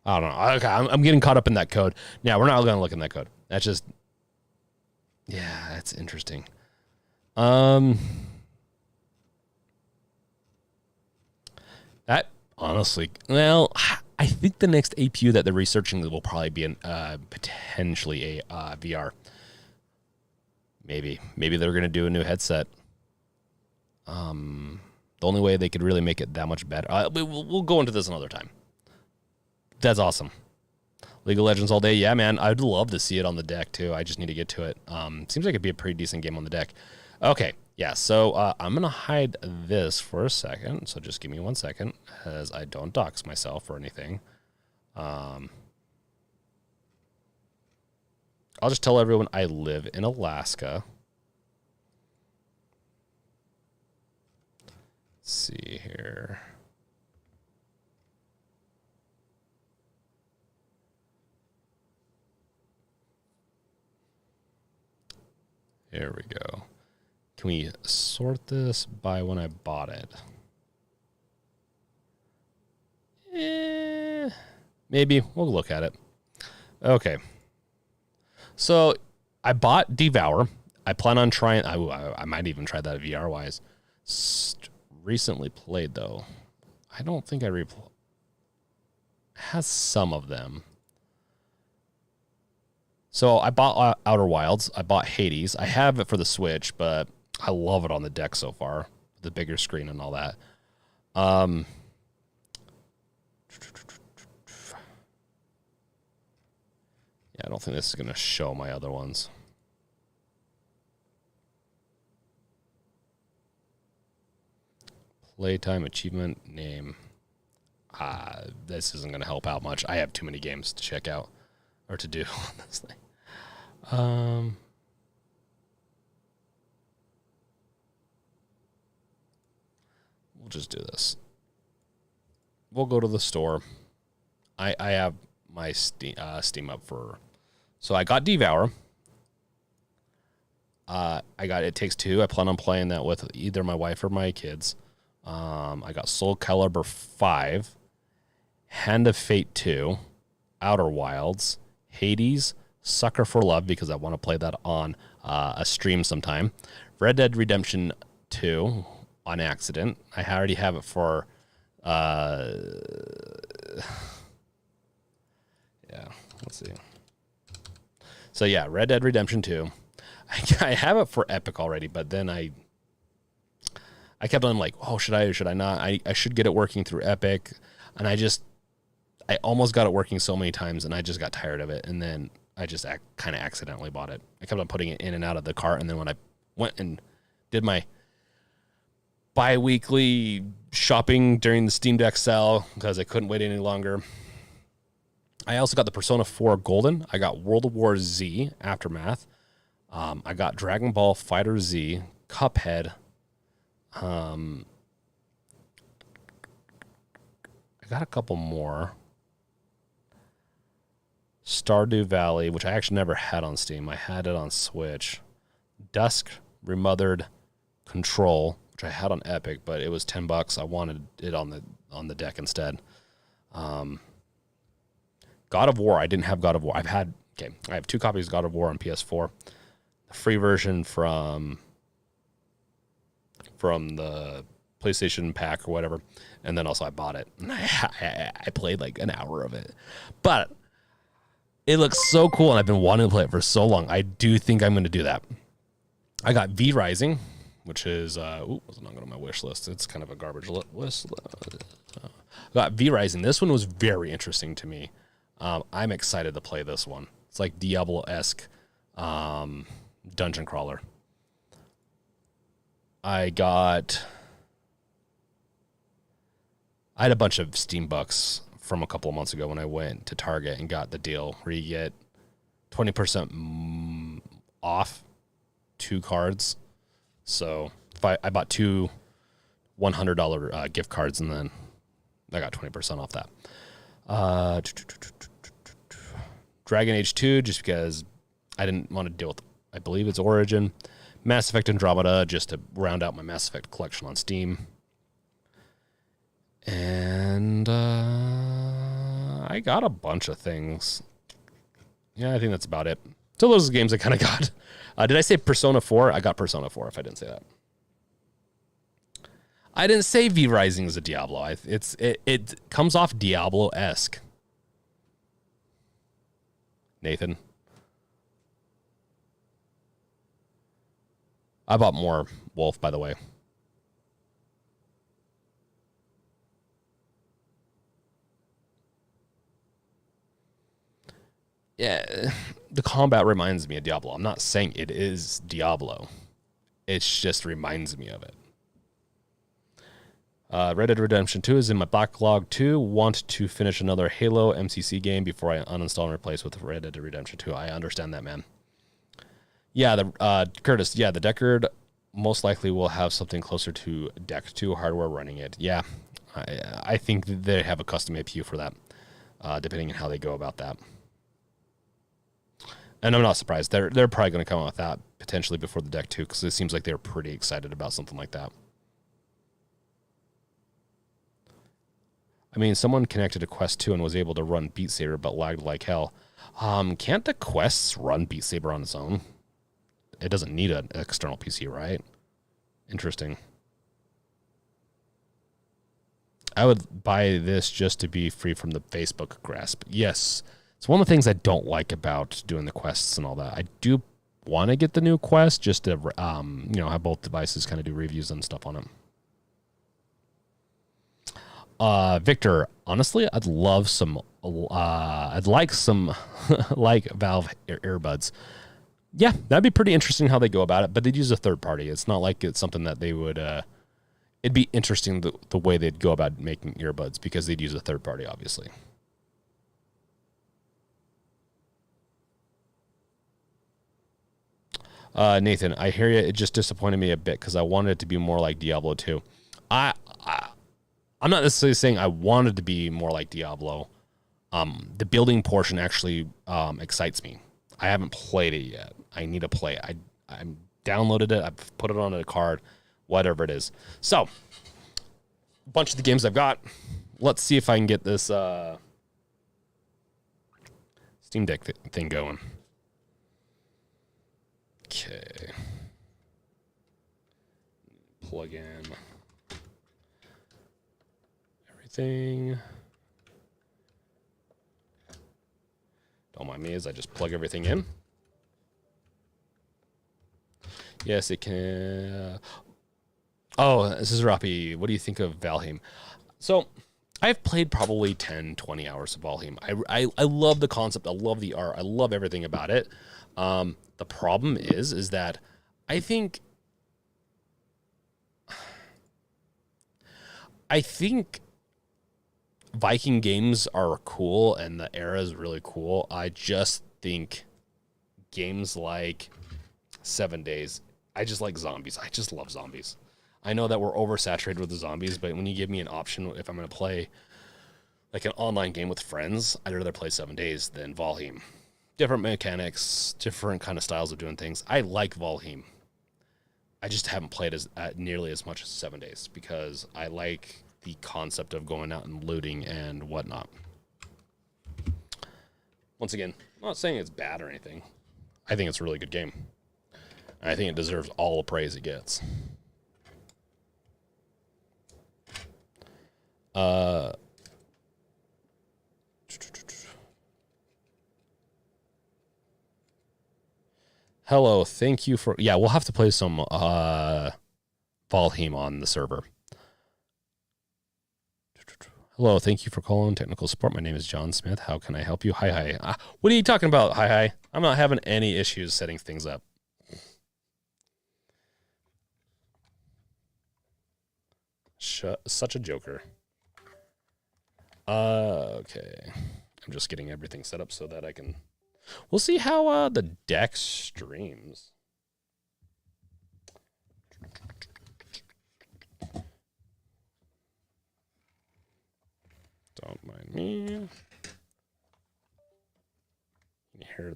I don't know. Okay, I'm getting caught up in that code. Now, we're not going to look in that code. That's just... Yeah, that's interesting. That, honestly... Well, I think the next APU that they're researching will probably be potentially a VR. Maybe they're going to do a new headset. The only way they could really make it that much better... we'll go into this another time. That's awesome. League of Legends all day. Yeah, man. I'd love to see it on the deck, too. I just need to get to it. Seems like it'd be a pretty decent game on the deck. Okay. Yeah, so I'm going to hide this for a second. So just give me 1 second as I don't dox myself or anything. I'll just tell everyone I live in Alaska. Let's see here. There we go. Can we sort this by when I bought it? Maybe. We'll look at it. Okay. So I bought Devour. I plan on trying... I might even try that VR-wise. Recently played, though. I don't think I has some of them. So I bought Outer Wilds. I bought Hades. I have it for the Switch, but I love it on the deck so far. The bigger screen and all that. Yeah, I don't think this is going to show my other ones. Playtime achievement name. This isn't going to help out much. I have too many games to check out or to do, honestly. We'll just do this. We'll go to the store. I have my Steam up for... So I got Devour. I got It Takes Two. I plan on playing that with either my wife or my kids. I got Soul Calibur 5. Hand of Fate 2. Outer Wilds. Hades. Sucker for Love, because I want to play that on a stream sometime. Red Dead Redemption 2 on accident. I already have it for... yeah, let's see. So yeah, Red Dead Redemption 2. I have it for Epic already, but then I kept on like, oh, should I or should I not? I should get it working through Epic. And I almost got it working so many times, and I just got tired of it. And then I just kind of accidentally bought it. I kept on putting it in and out of the cart, and then when I went and did my bi-weekly shopping during the Steam Deck sale, because I couldn't wait any longer, I also got the Persona 4 Golden. I got World War Z Aftermath. I got Dragon Ball Fighter Z, Cuphead. I got a couple more. Stardew Valley, which I actually never had on Steam. I had it on Switch. Dusk Remothered Control, which I had on Epic, but it was $10. I wanted it on the deck instead. God of War. I didn't have God of War. I have 2 copies of God of War on PS4. The free version from the PlayStation pack or whatever, and then also I bought it. And I played like an hour of it, but it looks so cool, and I've been wanting to play it for so long. I do think I'm going to do that. I got V Rising, which is was not on my wish list. It's kind of a garbage list. I got V Rising. This one was very interesting to me. I'm excited to play this one. It's like Diablo-esque dungeon crawler. I had a bunch of Steam bucks from a couple of months ago when I went to Target and got the deal where you get 20% off 2 cards. So I bought 2 $100 gift cards, and then I got 20% off that. Dragon Age 2, just because I didn't want to deal with, I believe it's Origin. Mass Effect Andromeda, just to round out my Mass Effect collection on Steam. And I got a bunch of things. Yeah, I think that's about it. So those are the games I kind of got. Did I say Persona 4? I got Persona 4, if I didn't say that. I didn't say V Rising is a Diablo. It comes off Diablo-esque. Nathan. I bought more Wolf, by the way. Yeah, the combat reminds me of Diablo. I'm not saying it is Diablo. It just reminds me of it. Red Dead Redemption 2 is in my backlog too. Want to finish another Halo MCC game before I uninstall and replace with Red Dead Redemption 2. I understand that, man. Yeah, Curtis, yeah, the Deckard most likely will have something closer to Deck 2 hardware running it. Yeah, I think they have a custom APU for that, depending on how they go about that. And I'm not surprised. They're probably going to come out with that potentially before the Deck 2, because it seems like they're pretty excited about something like that. I mean, someone connected to Quest 2 and was able to run Beat Saber, but lagged like hell. Can't the Quests run Beat Saber on its own? It doesn't need an external PC, right? Interesting. I would buy this just to be free from the Facebook grasp. Yes, it's one of the things I don't like about doing the quests and all that. I do want to get the new Quest just to, have both devices kind of do reviews and stuff on them. Victor, honestly, I'd like some like Valve earbuds. Yeah, that'd be pretty interesting how they go about it, but they'd use a third party. It's not like it's something that they would, it'd be interesting the way they'd go about making earbuds because they'd use a third party, obviously. Nathan, I hear you. It just disappointed me a bit because I wanted it to be more like Diablo 2. I'm not necessarily saying I wanted to be more like Diablo. The building portion actually excites me. I haven't played it yet. I need to play it. I downloaded it. I've put it on a card, whatever it is. So, a bunch of the games I've got. Let's see if I can get this Steam Deck thing going. Okay. Plug in everything. Don't mind me as I just plug everything in. Yes, it can. Oh, this is Rapi. What do you think of Valheim? So, I've played probably 10, 20 hours of Valheim. I love the concept. I love the art. I love everything about it. The problem is that I think Viking games are cool and the era is really cool. I just think games like 7 Days, I just like zombies. I just love zombies. I know that we're oversaturated with the zombies, but when you give me an option, if I'm going to play like an online game with friends, I'd rather play 7 Days than Valheim. Different mechanics, different kind of styles of doing things. I like Valheim. I just haven't played nearly as much as 7 Days because I like the concept of going out and looting and whatnot. Once again, I'm not saying it's bad or anything. I think it's a really good game. I think it deserves all the praise it gets. Hello, thank you for... Yeah, we'll have to play some Valheim on the server. Hello, thank you for calling technical support. My name is John Smith. How can I help you? Hi. What are you talking about? Hi. I'm not having any issues setting things up. Such a joker. Okay. I'm just getting everything set up so that I can... We'll see how the deck streams. Don't mind me. You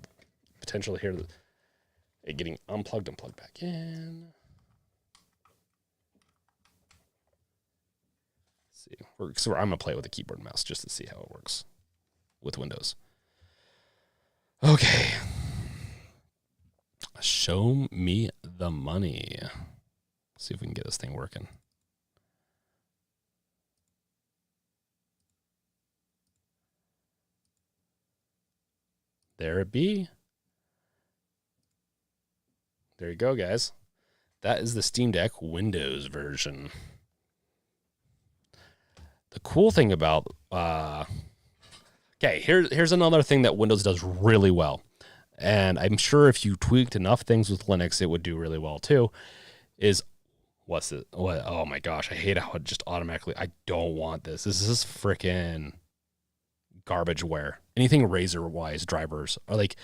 potentially hear it getting unplugged and plugged back in. Let's see. So I'm going to play with a keyboard and mouse just to see how it works with Windows. Okay. Show me the money. Let's see if we can get this thing working. There it be. There you go, guys. That is the Steam Deck Windows version. The cool thing about... Okay, here's another thing that Windows does really well. And I'm sure if you tweaked enough things with Linux, it would do really well too. Oh my gosh, I hate how it just automatically... I don't want this. This is freaking garbageware. Anything Razer-wise drivers are like...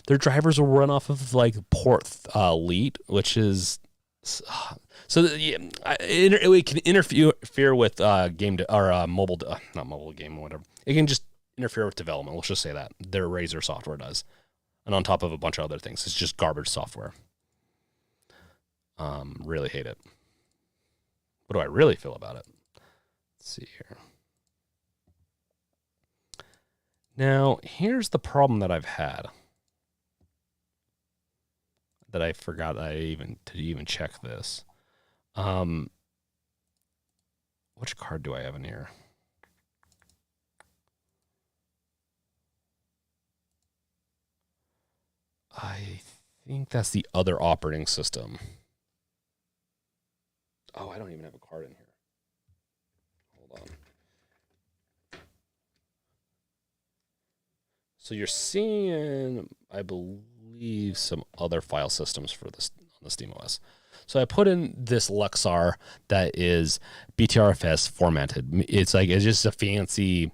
Their drivers will run off of like port Elite, which is... So it can interfere with mobile, not mobile game, whatever. It can just interfere with development. Let's just say that their Razer software does, and on top of a bunch of other things, it's just garbage software. Really hate it. What do I really feel about it? Let's see here. Now here's the problem that I've had. That I forgot to even check this. which card do I have in here? I think that's the other operating system. Oh, I don't even have a card in here. Hold on. So you're seeing, I believe, some other file systems for this on the SteamOS. So I put in this Luxar that is BTRFS formatted. It's just a fancy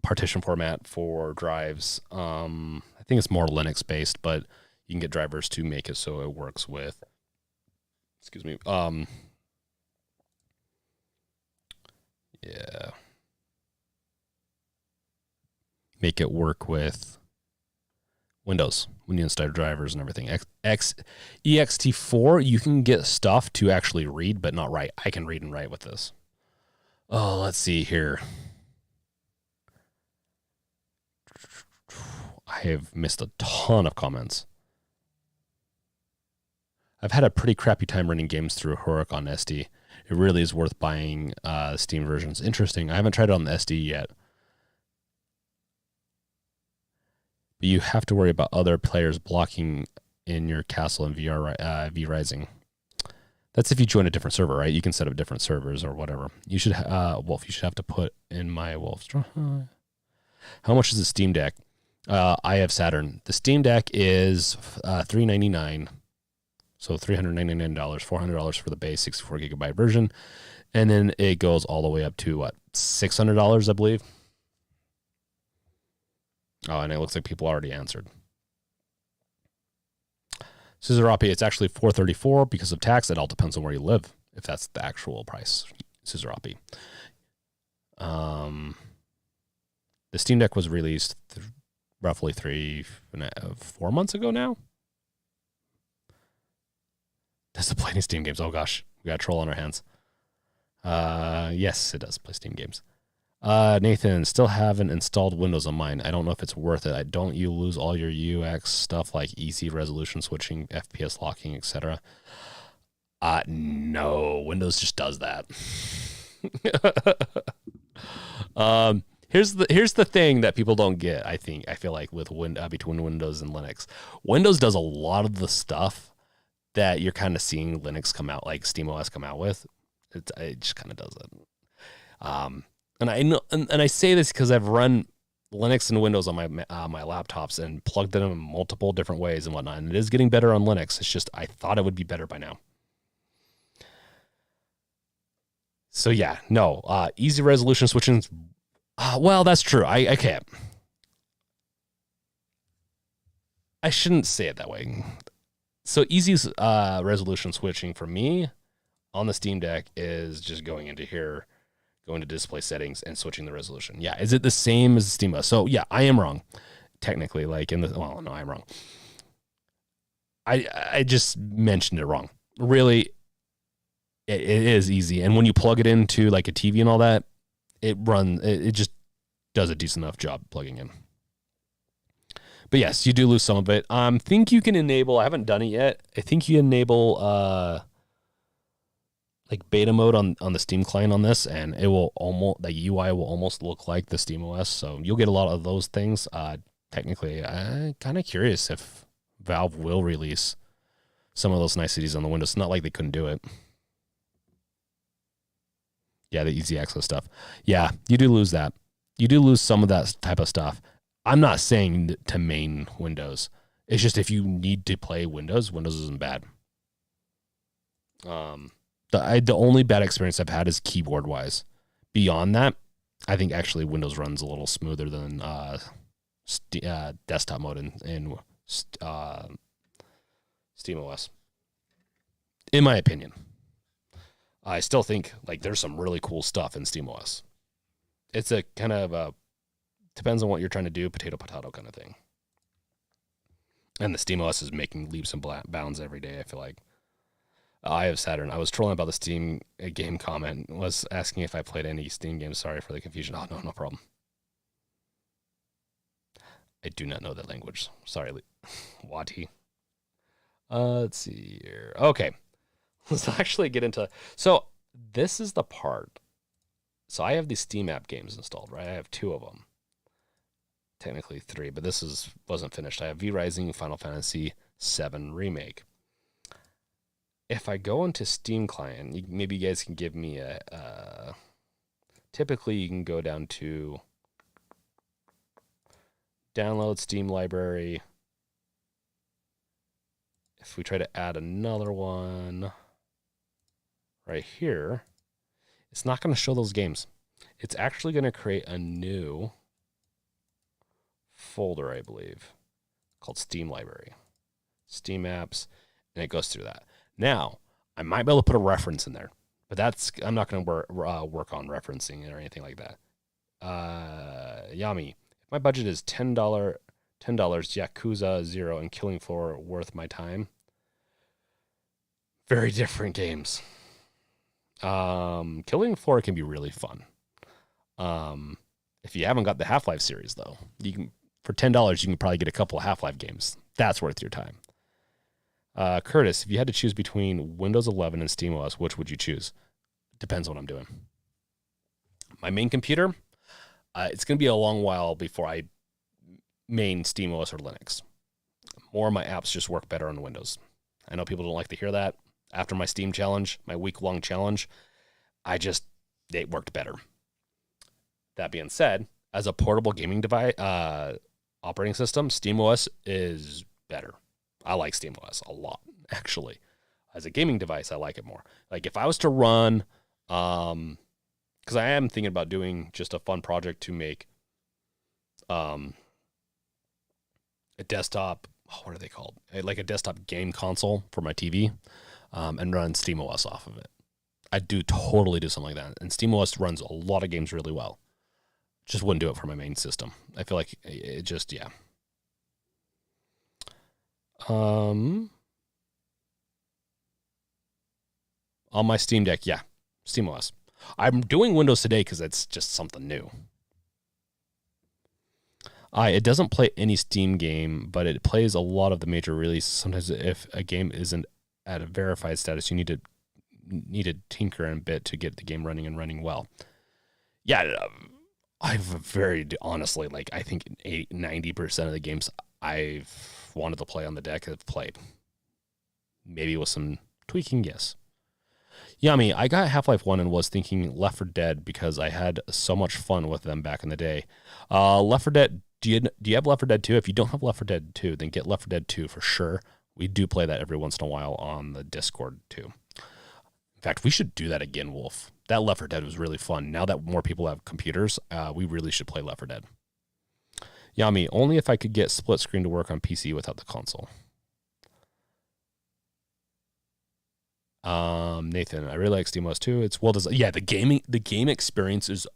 partition format for drives. I think it's more Linux based, but you can get drivers to make it so it works with, excuse me, yeah, make it work with Windows when you install drivers and everything. ext4, you can get stuff to actually read but not write. I can read and write with this. Oh, let's see here. I have missed a ton of comments. I've had a pretty crappy time running games through Heroic on SD. It really is worth buying Steam versions. Interesting. I haven't tried it on the SD yet. But you have to worry about other players blocking in your castle and V Rising. That's if you join a different server, right? You can set up different servers or whatever. You should, Wolf, you should have to put in my Wolf's. How much is the Steam Deck? I have Saturn. The Steam Deck is $399, so $399, $400 for the base 64 gigabyte version, and then it goes all the way up to what, $600, I believe. Oh, and it looks like people already answered. Scissorapi, it's actually $434 because of tax. It all depends on where you live, if that's the actual price. Scissorapi. The Steam Deck was released roughly 4 months ago now. Does it play any Steam games? Oh gosh, we got a troll on our hands. Yes, it does play Steam games. Nathan, still haven't installed Windows on mine. I don't know if it's worth it. Don't you lose all your UX stuff like easy resolution switching, FPS locking, etc.? No, Windows just does that. Here's the thing that people don't get. I feel like with between Windows and Linux, Windows does a lot of the stuff that you're kind of seeing Linux come out, like SteamOS come out with. It just kind of does it. And I know, and I say this because I've run Linux and Windows on my laptops and plugged them in multiple different ways and whatnot. And it is getting better on Linux. It's just I thought it would be better by now. So yeah, no, easy resolution switching. Well, that's true. I can't. I shouldn't say it that way. So easy resolution switching for me on the Steam Deck is just going into here, going to display settings and switching the resolution. Yeah. Is it the same as the SteamOS? So yeah, I am wrong. Technically, like well, no, I'm wrong. I just mentioned it wrong. Really, it is easy. And when you plug it into like a TV and all that, it just does a decent enough job plugging in. But yes, you do lose some of it. Think you can enable, I haven't done it yet. I think you enable like beta mode on the Steam client on this, and it will almost, the UI will almost look like the SteamOS. So you'll get a lot of those things. Technically, I'm kind of curious if Valve will release some of those niceties on the Windows. It's not like they couldn't do it. Yeah, the easy access stuff. Yeah, you do lose that. You do lose some of that type of stuff. I'm not saying to main Windows. It's just if you need to play Windows, Windows isn't bad. The only bad experience I've had is keyboard-wise. Beyond that, I think actually Windows runs a little smoother than desktop mode in SteamOS. In my opinion. I still think like there's some really cool stuff in SteamOS. It's a kind of depends on what you're trying to do, potato kind of thing. And the SteamOS is making leaps and bounds every day, I feel like. I have Saturn. I was trolling about the Steam game comment. Was asking if I played any Steam games. Sorry for the confusion. Oh, no problem. I do not know that language. Sorry, Wati. Let's see here. Okay. Let's actually get into... So, this is the part. So I have these Steam app games installed, right? I have 2 of them. Technically 3, but wasn't finished. I have V Rising, Final Fantasy VII Remake. If I go into Steam Client, maybe you guys can give me a typically you can go down to download Steam library. If we try to add another one right here, it's not going to show those games. It's actually going to create a new folder, I believe, called Steam Library, Steam Apps, and it goes through that. Now, I might be able to put a reference in there, but I'm not going to work on referencing it or anything like that. Yami, if my budget is $10, Yakuza 0 and Killing Floor worth my time? Very different games. Killing Floor can be really fun. If you haven't got the Half-Life series, though, you can for $10 you can probably get a couple of Half-Life games. That's worth your time. Curtis, if you had to choose between Windows 11 and SteamOS, which would you choose? Depends on what I'm doing. My main computer, it's going to be a long while before I main SteamOS or Linux. More of my apps just work better on Windows. I know people don't like to hear that. After my Steam challenge, my week-long challenge, it worked better. That being said, as a portable gaming device, operating system, SteamOS is better. I like SteamOS a lot, actually. As a gaming device, I like it more. Like if I was to run, because I am thinking about doing just a fun project to make a desktop, what are they called? Like a desktop game console for my TV, and run SteamOS off of it. I'd totally do something like that. And SteamOS runs a lot of games really well. Just wouldn't do it for my main system. I feel like it just, yeah. On my Steam Deck, yeah, SteamOS. I'm doing Windows today because it's just something new. It doesn't play any Steam game, but it plays a lot of the major releases. Sometimes if a game isn't at a verified status, you need to tinker and bit to get the game running and running well. Yeah, I've very honestly, like I think 90% of the games I've wanted to play on the deck have played. Maybe with some tweaking, yes. Yummy, I got Half-Life 1 and was thinking Left 4 Dead because I had so much fun with them back in the day. Left 4 Dead, do you have Left 4 Dead 2? If you don't have Left 4 Dead 2, then get Left 4 Dead 2 for sure. We do play that every once in a while on the Discord too. In fact, we should do that again, Wolf. That Left 4 Dead was really fun. Now that more people have computers, we really should play Left 4 Dead. Yami, only if I could get split screen to work on PC without the console. Nathan, I really like SteamOS too. It's well designed. Yeah, the game experience is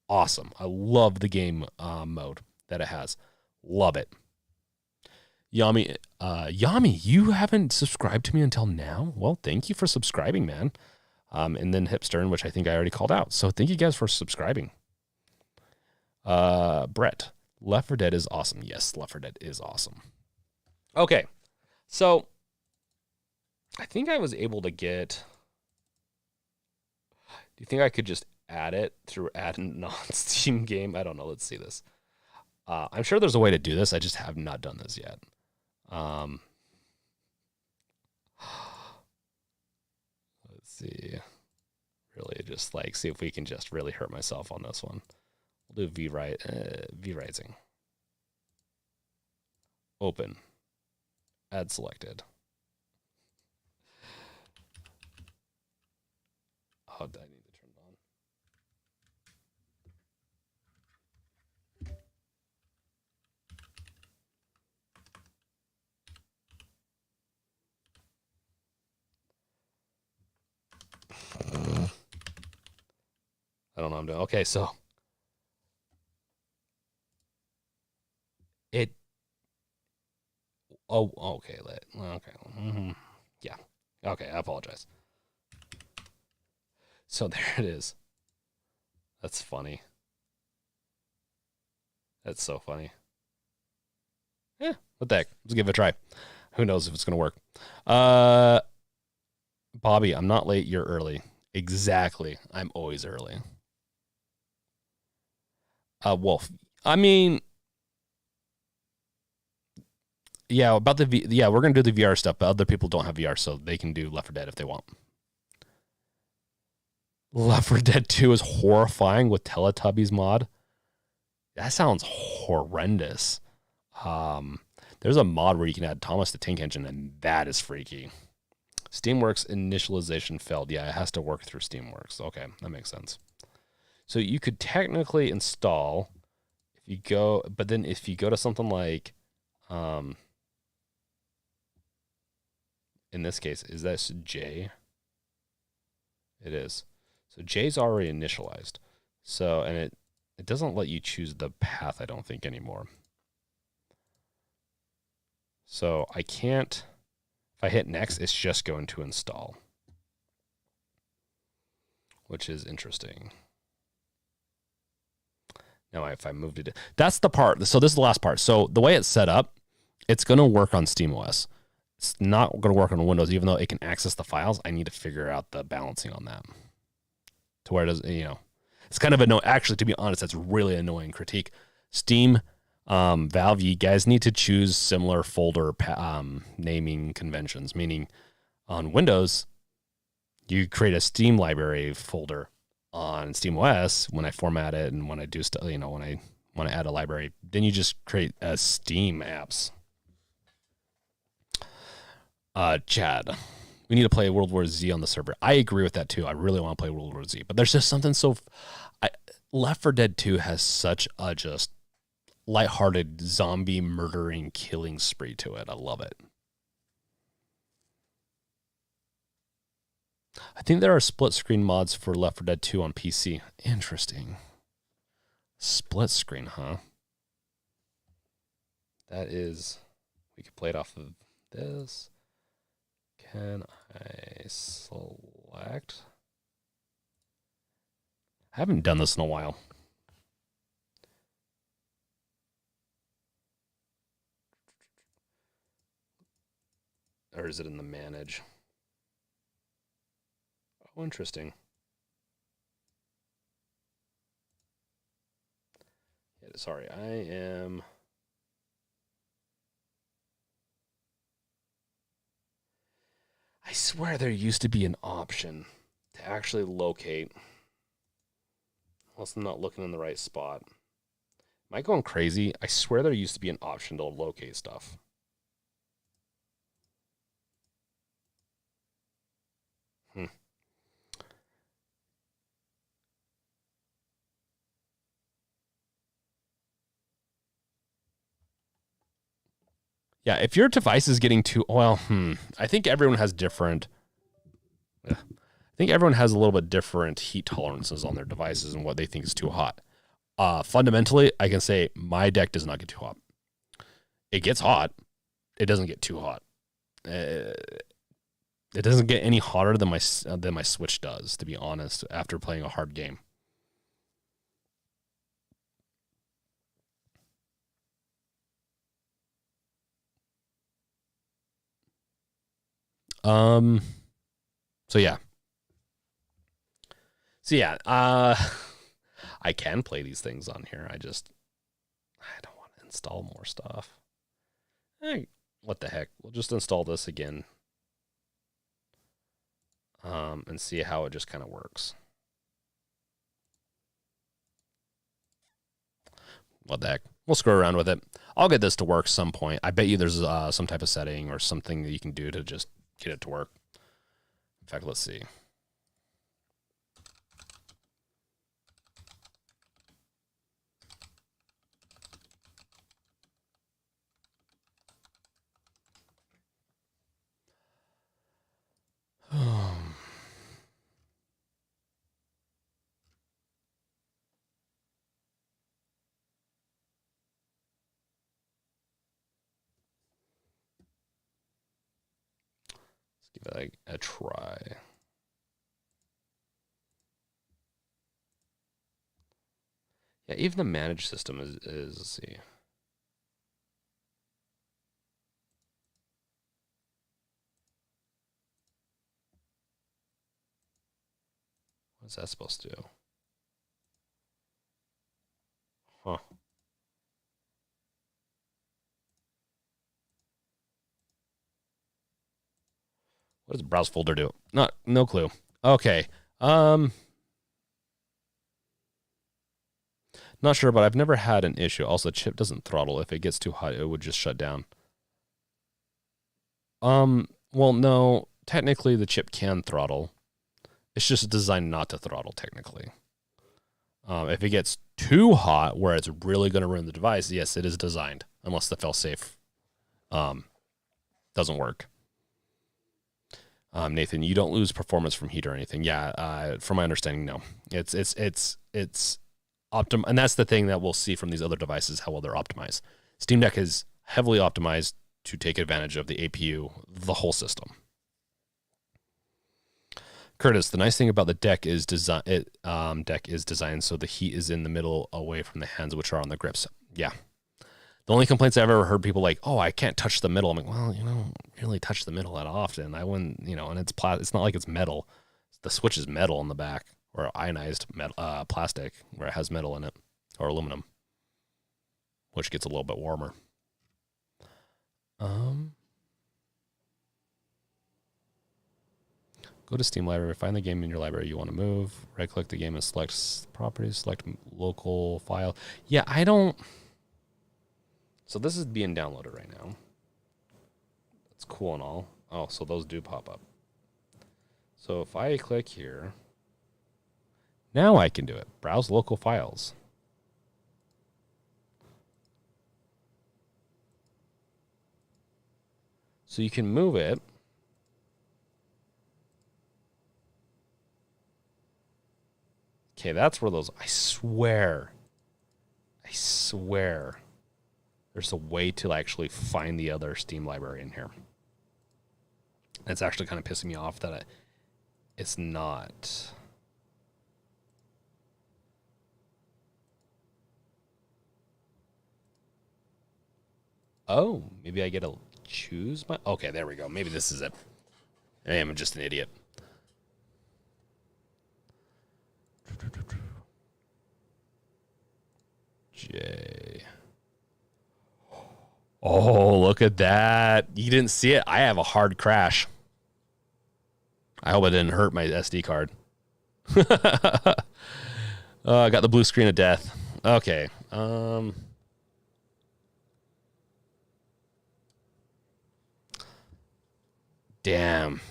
awesome. I love the game mode that it has. Love it. Yami, you haven't subscribed to me until now? Well, thank you for subscribing, man. And then Hipstern, which I think I already called out. So thank you guys for subscribing. Brett, Left 4 Dead is awesome. Yes, Left 4 Dead is awesome. Okay, so I think I was able to get... Do you think I could just add it through add a non-Steam game? I don't know. Let's see this. I'm sure there's a way to do this. I just have not done this yet. Let's see. Really just like see if we can just really hurt myself on this one. We'll do V-Rising. Open. Add selected. Oh, I need to turn it on. I don't know what I'm doing. Okay, so it. Oh, okay. Okay. Mm-hmm. Yeah. Okay, I apologize. So there it is. That's funny. That's so funny. Yeah, what the heck? Let's give it a try. Who knows if it's going to work. Bobby, I'm not late. You're early. Exactly. I'm always early. Wolf. I mean, yeah, about yeah, we're gonna do the VR stuff, but other people don't have VR, so they can do Left 4 Dead if they want. Left 4 Dead 2 is horrifying with Teletubbies mod. That sounds horrendous. Um, there's a mod where you can add Thomas the Tank Engine, and that is freaky. Steamworks initialization failed. Yeah, it has to work through Steamworks. Okay, that makes sense. So you could technically install if you go, but then if you go to something like, um, in this case, is that J? It is. So J's already initialized. So, and it doesn't let you choose the path, I don't think, anymore. So I can't, if I hit next, it's just going to install, which is interesting. Now, if I moved it, that's the part. So this is the last part. So the way it's set up, it's going to work on SteamOS. It's not going to work on Windows, even though it can access the files. I need to figure out the balancing on that to where it does, you know, it's kind of annoying. Actually, to be honest, that's really annoying critique. Steam, Valve, you guys need to choose similar folder naming conventions, meaning on Windows, you create a Steam library folder. On SteamOS, when I format it and when I do stuff, you know, when I want to add a library, then you just create a Steam apps. Chad, we need to play World War Z on the server. I agree with that too. I really want to play World War Z, but there's just something so. Left 4 Dead 2 has such a just lighthearted zombie murdering killing spree to it. I love it. I think there are split screen mods for Left 4 Dead 2 on PC. Interesting. Split screen, huh? That is, we could play it off of this. Can I select? I haven't done this in a while. Or is it in the manage? Oh, interesting. Yeah, sorry, I am. I swear there used to be an option to actually locate. Unless I'm not looking in the right spot. Am I going crazy? I swear there used to be an option to locate stuff. Yeah, if your device is getting too well, I think everyone has different. I think everyone has a little bit different heat tolerances on their devices and what they think is too hot. Fundamentally, I can say my deck does not get too hot. It gets hot. It doesn't get too hot. It doesn't get any hotter than my Switch does, to be honest, after playing a hard game. So yeah. I can play these things on here. I don't want to install more stuff. What the heck? We'll just install this again. And see how it just kind of works. What the heck? We'll screw around with it. I'll get this to work some point. I bet you there's some type of setting or something that you can do to just get it to work. In fact, let's see. Let's give it a try. Yeah, even the managed system is let's see. What's that supposed to do? Huh. What does the browse folder do? No clue. Okay. Not sure, but I've never had an issue. Also, the chip doesn't throttle. If it gets too hot, it would just shut down. Well, no. Technically, the chip can throttle. It's just designed not to throttle, technically. If it gets too hot, where it's really going to ruin the device, yes, it is designed. Unless the failsafe doesn't work. Nathan, you don't lose performance from heat or anything. Yeah, from my understanding, no. It's and that's the thing that we'll see from these other devices, how well they're optimized. Steam Deck is heavily optimized to take advantage of the APU, the whole system. Curtis, the nice thing about the deck is designed so the heat is in the middle, away from the hands, which are on the grips. Yeah. The only complaints I've ever heard people like, oh, I can't touch the middle. I'm like, well, you don't really touch the middle that often. I wouldn't, and it's not like it's metal. The switch is metal in the back, or ionized metal, plastic, where it has metal in it, or aluminum, which gets a little bit warmer. Go to Steam Library, find the game in your library you want to move, right-click the game and select properties, select local file. Yeah, I don't... So this is being downloaded right now. That's cool and all. Oh, so those do pop up. So if I click here, now I can do it. Browse local files. So you can move it. Okay, that's where those... I swear, there's a way to actually find the other Steam library in here. It's actually kind of pissing me off that it's not. Oh, maybe I get to choose my... Okay, there we go. Maybe this is it. I am just an idiot. J. Oh, look at that. You didn't see it? I have a hard crash. I hope it didn't hurt my SD card. I got the blue screen of death. Okay. Damn.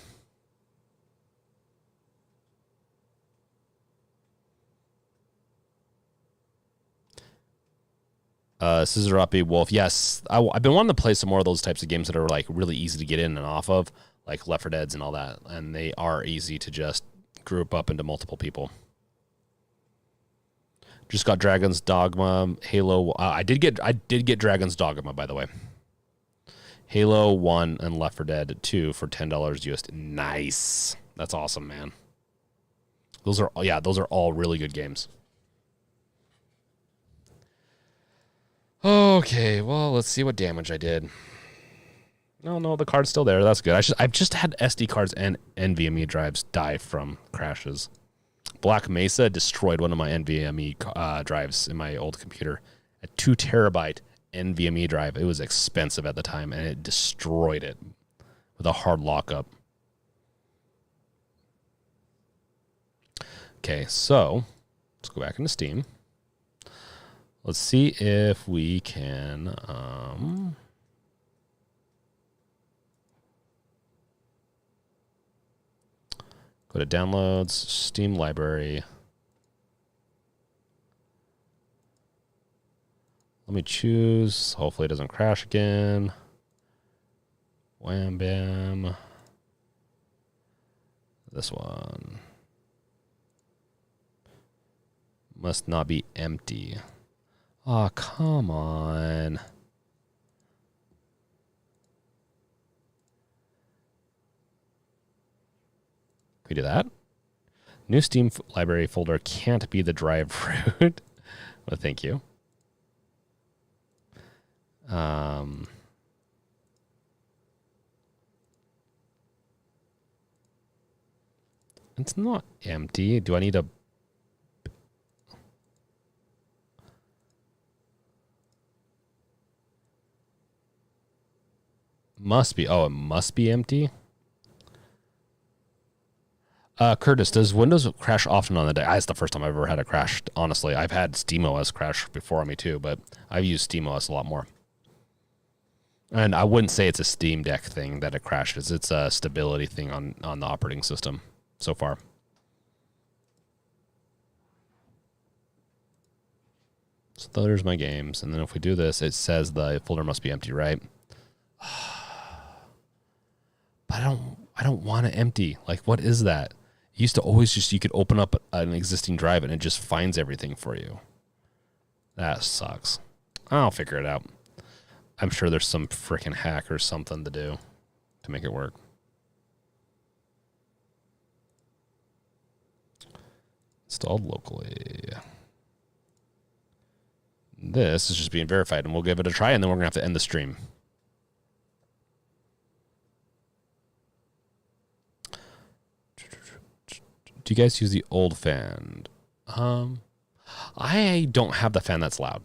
Scissorapi Wolf. Yes, I've been wanting to play some more of those types of games that are like really easy to get in and off of, like Left 4 Dead's and all that, and they are easy to just group up into multiple people. Just got Dragon's Dogma, Halo. I did get Dragon's Dogma, by the way. Halo 1 and Left 4 Dead 2 for $10 USD. Nice. That's awesome, man. Those are all really good games. Okay, well, let's see what damage I did. No, the card's still there. That's good. I've just had SD cards and NVMe drives die from crashes. Black Mesa destroyed one of my NVMe drives in my old computer. A 2 terabyte NVMe drive. It was expensive at the time, and it destroyed it with a hard lockup. Okay, so let's go back into Steam. Let's see if we can go to downloads, Steam library. Let me choose. Hopefully it doesn't crash again. Wham bam. This one must not be empty. Oh, come on. Can we do that? New Steam library folder can't be the drive root. Well, thank you. It's not empty. Do I need a... Must be. Oh, it must be empty. Curtis, does Windows crash often on the day? It's the first time I've ever had it crash. Honestly, I've had SteamOS crash before on me too, but I've used SteamOS a lot more. And I wouldn't say it's a Steam Deck thing that it crashes. It's a stability thing on the operating system so far. So there's my games. And then if we do this, it says the folder must be empty, right? But I don't want it empty. Like, what is that? It used to always just, you could open up an existing drive and it just finds everything for you. That sucks. I'll figure it out. I'm sure there's some freaking hack or something to do to make it work. Installed locally. This is just being verified, and we'll give it a try, and then we're going to have to end the stream. Do you guys use the old fan? I don't have the fan that's loud.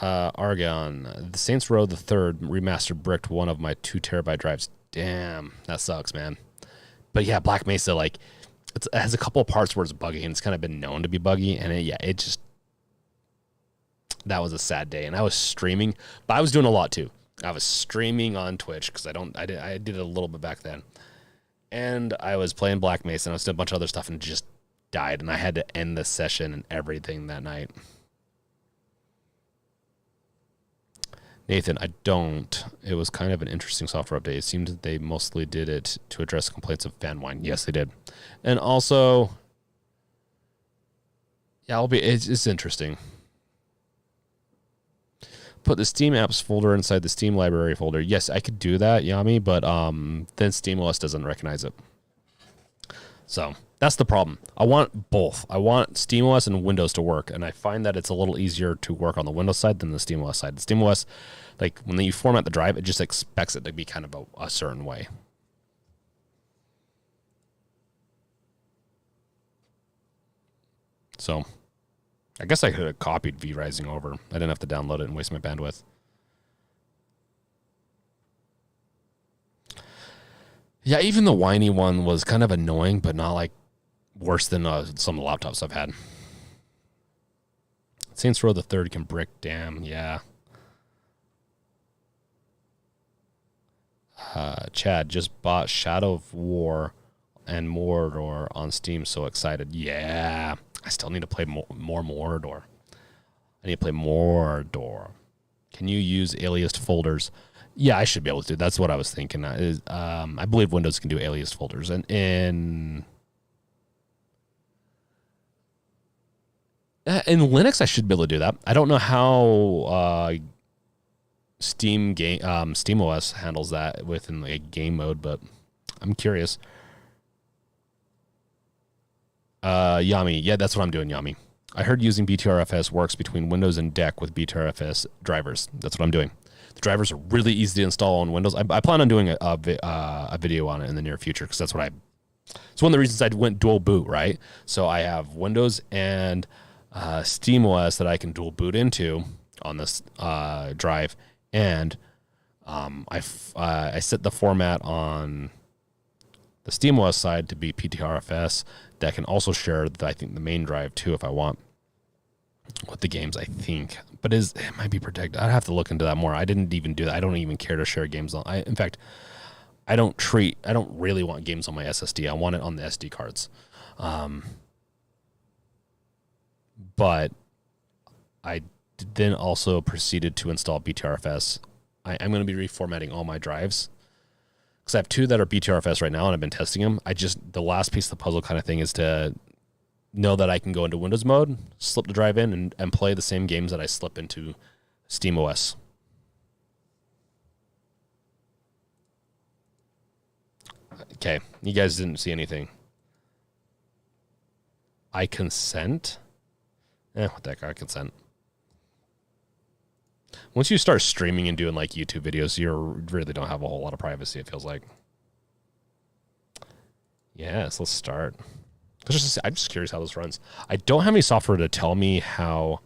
Argon, the Saints Row the Third remastered bricked one of my 2 terabyte drives. Damn, that sucks, man. But yeah, Black Mesa, like, it has a couple of parts where it's buggy, and it's kind of been known to be buggy, and it just, that was a sad day. And I was streaming, but I was doing a lot too. I was streaming on Twitch because I did it a little bit back then, and I was playing Black Mesa, and I was doing a bunch of other stuff, and just died, and I had to end the session and everything that night. Nathan, I don't. It was kind of an interesting software update. It seemed that they mostly did it to address complaints of fan wine. Yes, they did. And also, yeah, it's interesting. Put the Steam apps folder inside the Steam library folder. Yes, I could do that, Yami, but then SteamOS doesn't recognize it. So that's the problem. I want both. I want SteamOS and Windows to work, and I find that it's a little easier to work on the Windows side than the SteamOS side. The SteamOS, like when you format the drive, it just expects it to be kind of a certain way. So I guess I could have copied vRising over. I didn't have to download it and waste my bandwidth. Yeah, even the whiny one was kind of annoying, but not like worse than some of the laptops I've had. Saints Row the Third can brick, damn, yeah. Chad just bought Shadow of War and Mordor on Steam, so excited. Yeah, I still need to play more Mordor. I need to play Mordor. Can you use aliased folders? Yeah, I should be able to do. That's what I was thinking. I believe Windows can do aliased folders, and in Linux, I should be able to do that. I don't know how SteamOS handles that within like game mode, but I'm curious. Yami, yeah, that's what I'm doing, Yami. I heard using BTRFS works between Windows and DEC with BTRFS drivers. That's what I'm doing. The drivers are really easy to install on Windows. I plan on doing a video on it in the near future because that's what it's one of the reasons I went dual boot, right? So I have Windows and SteamOS that I can dual boot into on this drive, and I set the format on the SteamOS side to be BTRFS that can also share, I think, the main drive too if I want with the games, I think. But it might be protected. I'd have to look into that more. I didn't even do that. I don't even care to share games on. In fact, I don't really want games on my SSD. I want it on the SD cards. But I then also proceeded to install BTRFS. I'm going to be reformatting all my drives because I have 2 that are BTRFS right now, and I've been testing them. The last piece of the puzzle kind of thing is to know that I can go into Windows mode, slip the drive in, and play the same games that I slip into SteamOS. Okay, you guys didn't see anything. I consent? What the heck, I consent. Once you start streaming and doing like YouTube videos, you really don't have a whole lot of privacy, it feels like. Yes, let's start. I'm just curious how this runs. I don't have any software to tell me how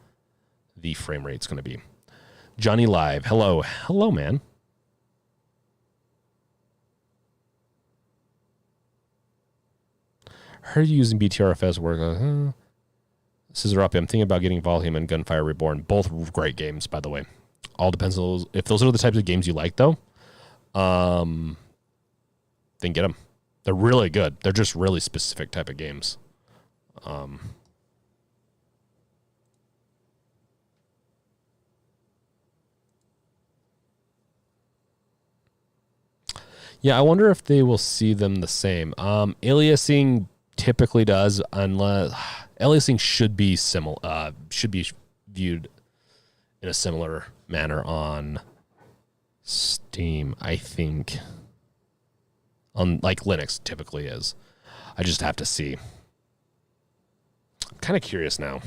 the frame rate's going to be. Johnny Live, hello. Hello, man. Heard you using BTRFS work. Scissor up. I'm thinking about getting Volume and Gunfire Reborn. Both great games, by the way. All depends on those. If those are the types of games you like, though, then get them. They're really good. They're just really specific type of games. Yeah, I wonder if they will see them the same. Aliasing typically does, unless aliasing should be similar. Should be viewed in a similar manner on Steam, I think. On like Linux typically is. I just have to see. I'm kind of curious now.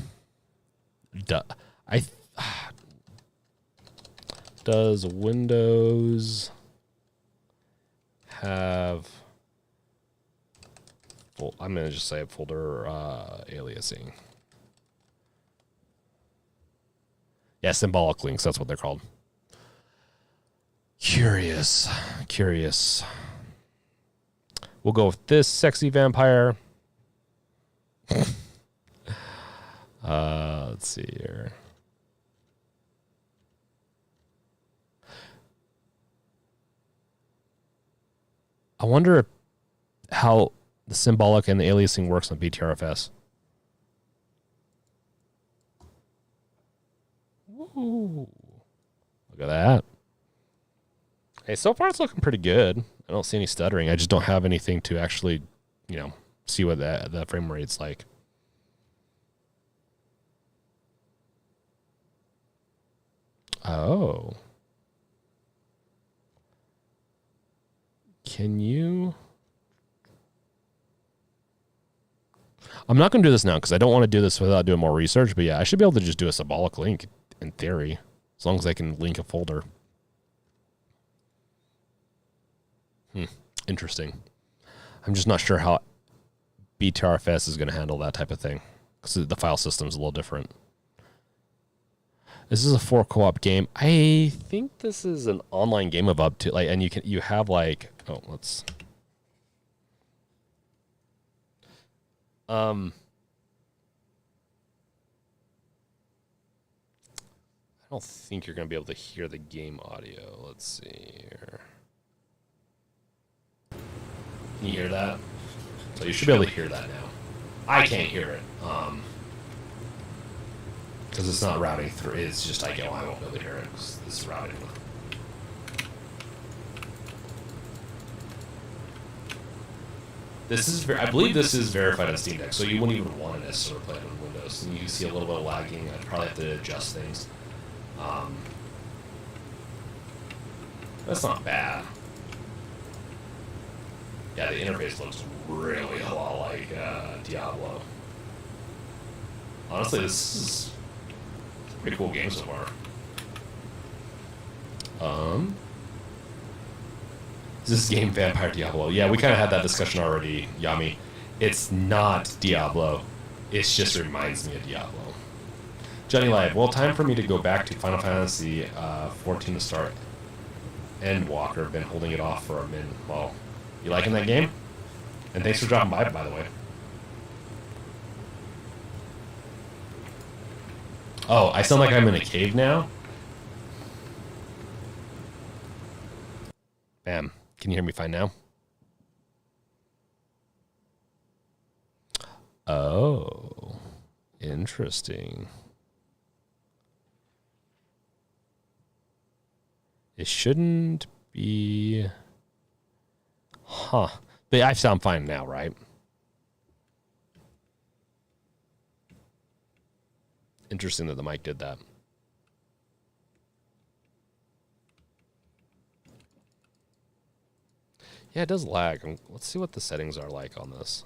Does Windows have? I'm gonna just say folder aliasing. Yeah, symbolic links. That's what they're called. Curious. We'll go with this sexy vampire. Let's see here. I wonder how the symbolic and the aliasing works on BTRFS. Woo. Look at that. Hey, so far it's looking pretty good. I don't see any stuttering. I just don't have anything to actually, see what the frame rate's like. Oh. Can you? I'm not going to do this now because I don't want to do this without doing more research. But yeah, I should be able to just do a symbolic link in theory, as long as I can link a folder. Interesting. I'm just not sure how BTRFS is going to handle that type of thing because the file system is a little different. This is a 4 co-op game. I think this is an online game of up to and you have I don't think you're going to be able to hear the game audio. Let's see here. Can you hear that? So you should be able to hear that now. I can't hear it. Because it's not routing through. It's just I won't be able to hear it because this is routing. I believe this is verified on Steam Deck, so you wouldn't even want to necessarily play it on Windows. And you see a little bit of lagging. I'd probably have to adjust things. That's not bad. Yeah, the interface looks really a lot like Diablo. Honestly, this is a pretty cool game so far. Is this game Vampire Diablo? Yeah, we kind of had that discussion already, Yami. It's not Diablo. It just reminds me of Diablo. Johnny Live, well, time for me to go back to Final Fantasy 14 to start Endwalker. Been holding it off for a minute. Well, you liking that game? And thanks for dropping by the way. Oh, I sound like I'm in a cave now? Bam. Can you hear me fine now? Oh, interesting. It shouldn't be... Huh. But I sound fine now, right? Interesting that the mic did that. Yeah, it does lag. Let's see what the settings are like on this.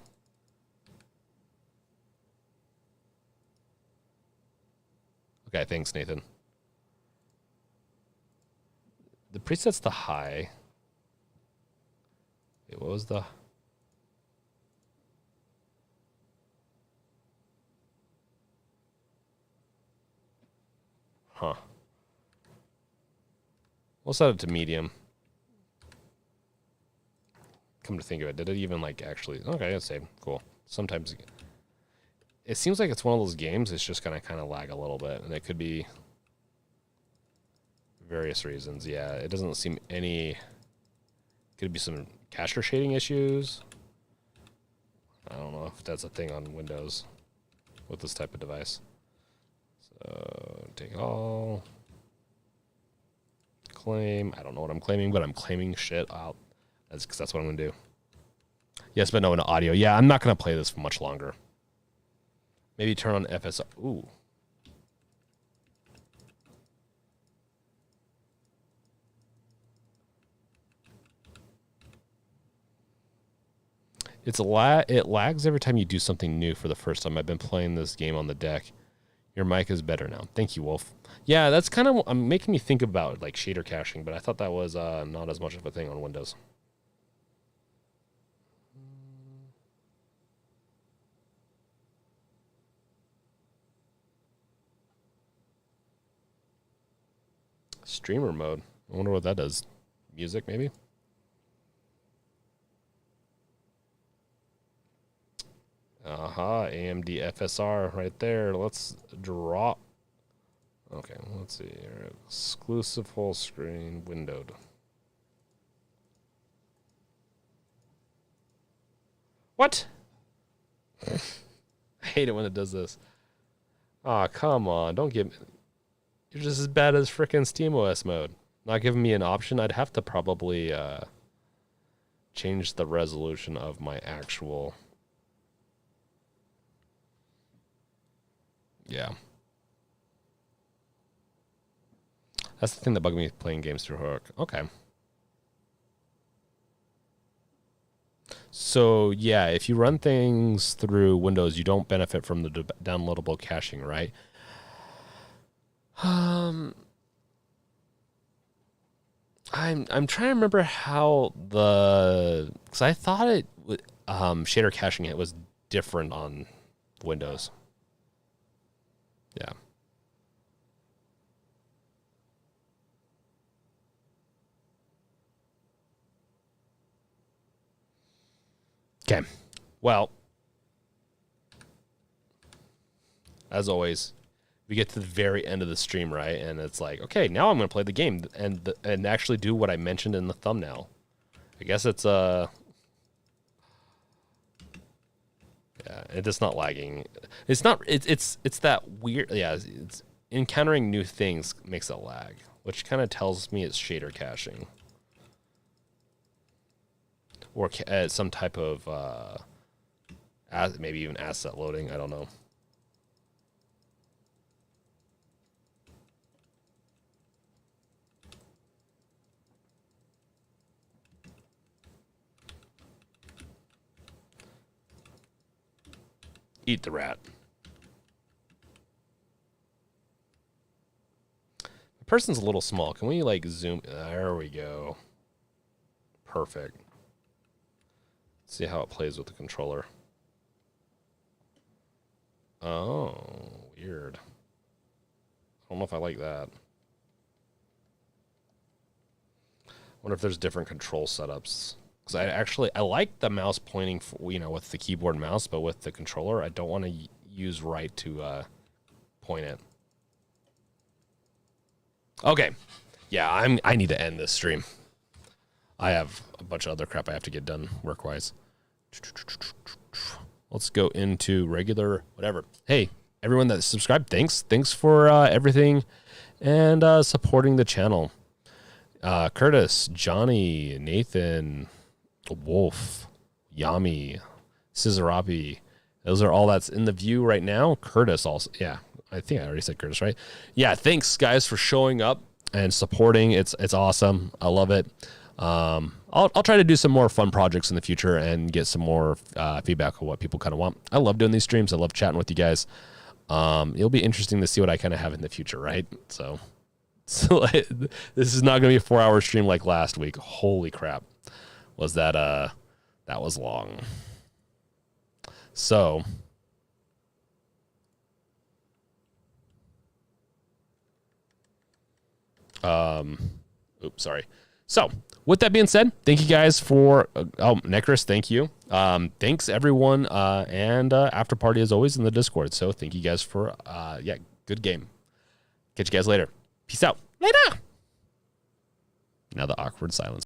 Okay, thanks, Nathan. The preset's the high. Wait, what was the... Huh. We'll set it to medium. Come to think of it, did it even like actually? Okay, let's say cool. Sometimes it seems like it's one of those games. It's just gonna kind of lag a little bit, and it could be various reasons. Yeah, it doesn't seem any. Could be some cache shading issues. I don't know if that's a thing on Windows with this type of device. So take all. Claim. I don't know what I'm claiming, but I'm claiming shit out. That's because that's what I'm gonna do. Yes, but no audio. Yeah, I'm not gonna play this for much longer. Maybe turn on FSR. Ooh. It lags every time you do something new for the first time. I've been playing this game on the deck. Your mic is better now. Thank you, Wolf. Yeah, that's kind of making me think about like shader caching, but I thought that was not as much of a thing on Windows. Streamer mode. I wonder what that does. Music, maybe? Aha, AMD FSR right there. Let's drop. Okay, let's see here. Exclusive full screen windowed. What? I hate it when it does this. Aw, come on. Don't give me... You're just as bad as frickin' SteamOS mode. Not giving me an option. I'd have to probably change the resolution of my actual... Yeah. That's the thing that bugged me playing games through Hook. Okay. So, yeah, if you run things through Windows, you don't benefit from the downloadable caching, right? I'm trying to remember how because I thought it shader caching it was different on Windows. Yeah. Okay. Well, as always, we get to the very end of the stream, right? And it's like, okay, now I'm going to play the game and actually do what I mentioned in the thumbnail. I guess it's yeah, it's not lagging. It's not. It's that weird. Yeah, it's encountering new things makes it lag, which kind of tells me it's shader caching or some type of maybe even asset loading. I don't know. Eat the rat. The person's a little small. Can we like zoom? There we go. Perfect. Let's see how it plays with the controller. Oh, weird. I don't know if I like that. I wonder if there's different control setups. Because I like the mouse pointing, with the keyboard and mouse, but with the controller, I don't want to use right to point it. Okay. Yeah, I need to end this stream. I have a bunch of other crap I have to get done work-wise. Let's go into regular whatever. Hey, everyone that subscribed, thanks. Thanks for everything and supporting the channel. Curtis, Johnny, Nathan... Wolf, Yami, Scissораbi. Those are all that's in the view right now. Curtis also. Yeah, I think I already said Curtis, right? Yeah, thanks guys for showing up and supporting. It's awesome. I love it. I'll try to do some more fun projects in the future and get some more feedback on what people kind of want. I love doing these streams. I love chatting with you guys. It'll be interesting to see what I kind of have in the future, right? So this is not going to be a 4-hour stream like last week. Holy crap. Was that was long. So Oops, sorry. So with that being said, thank you guys for, Necris, thank you. Thanks everyone. And after party as always in the Discord. So thank you guys for, good game. Catch you guys later. Peace out. Later. Now the awkward silence.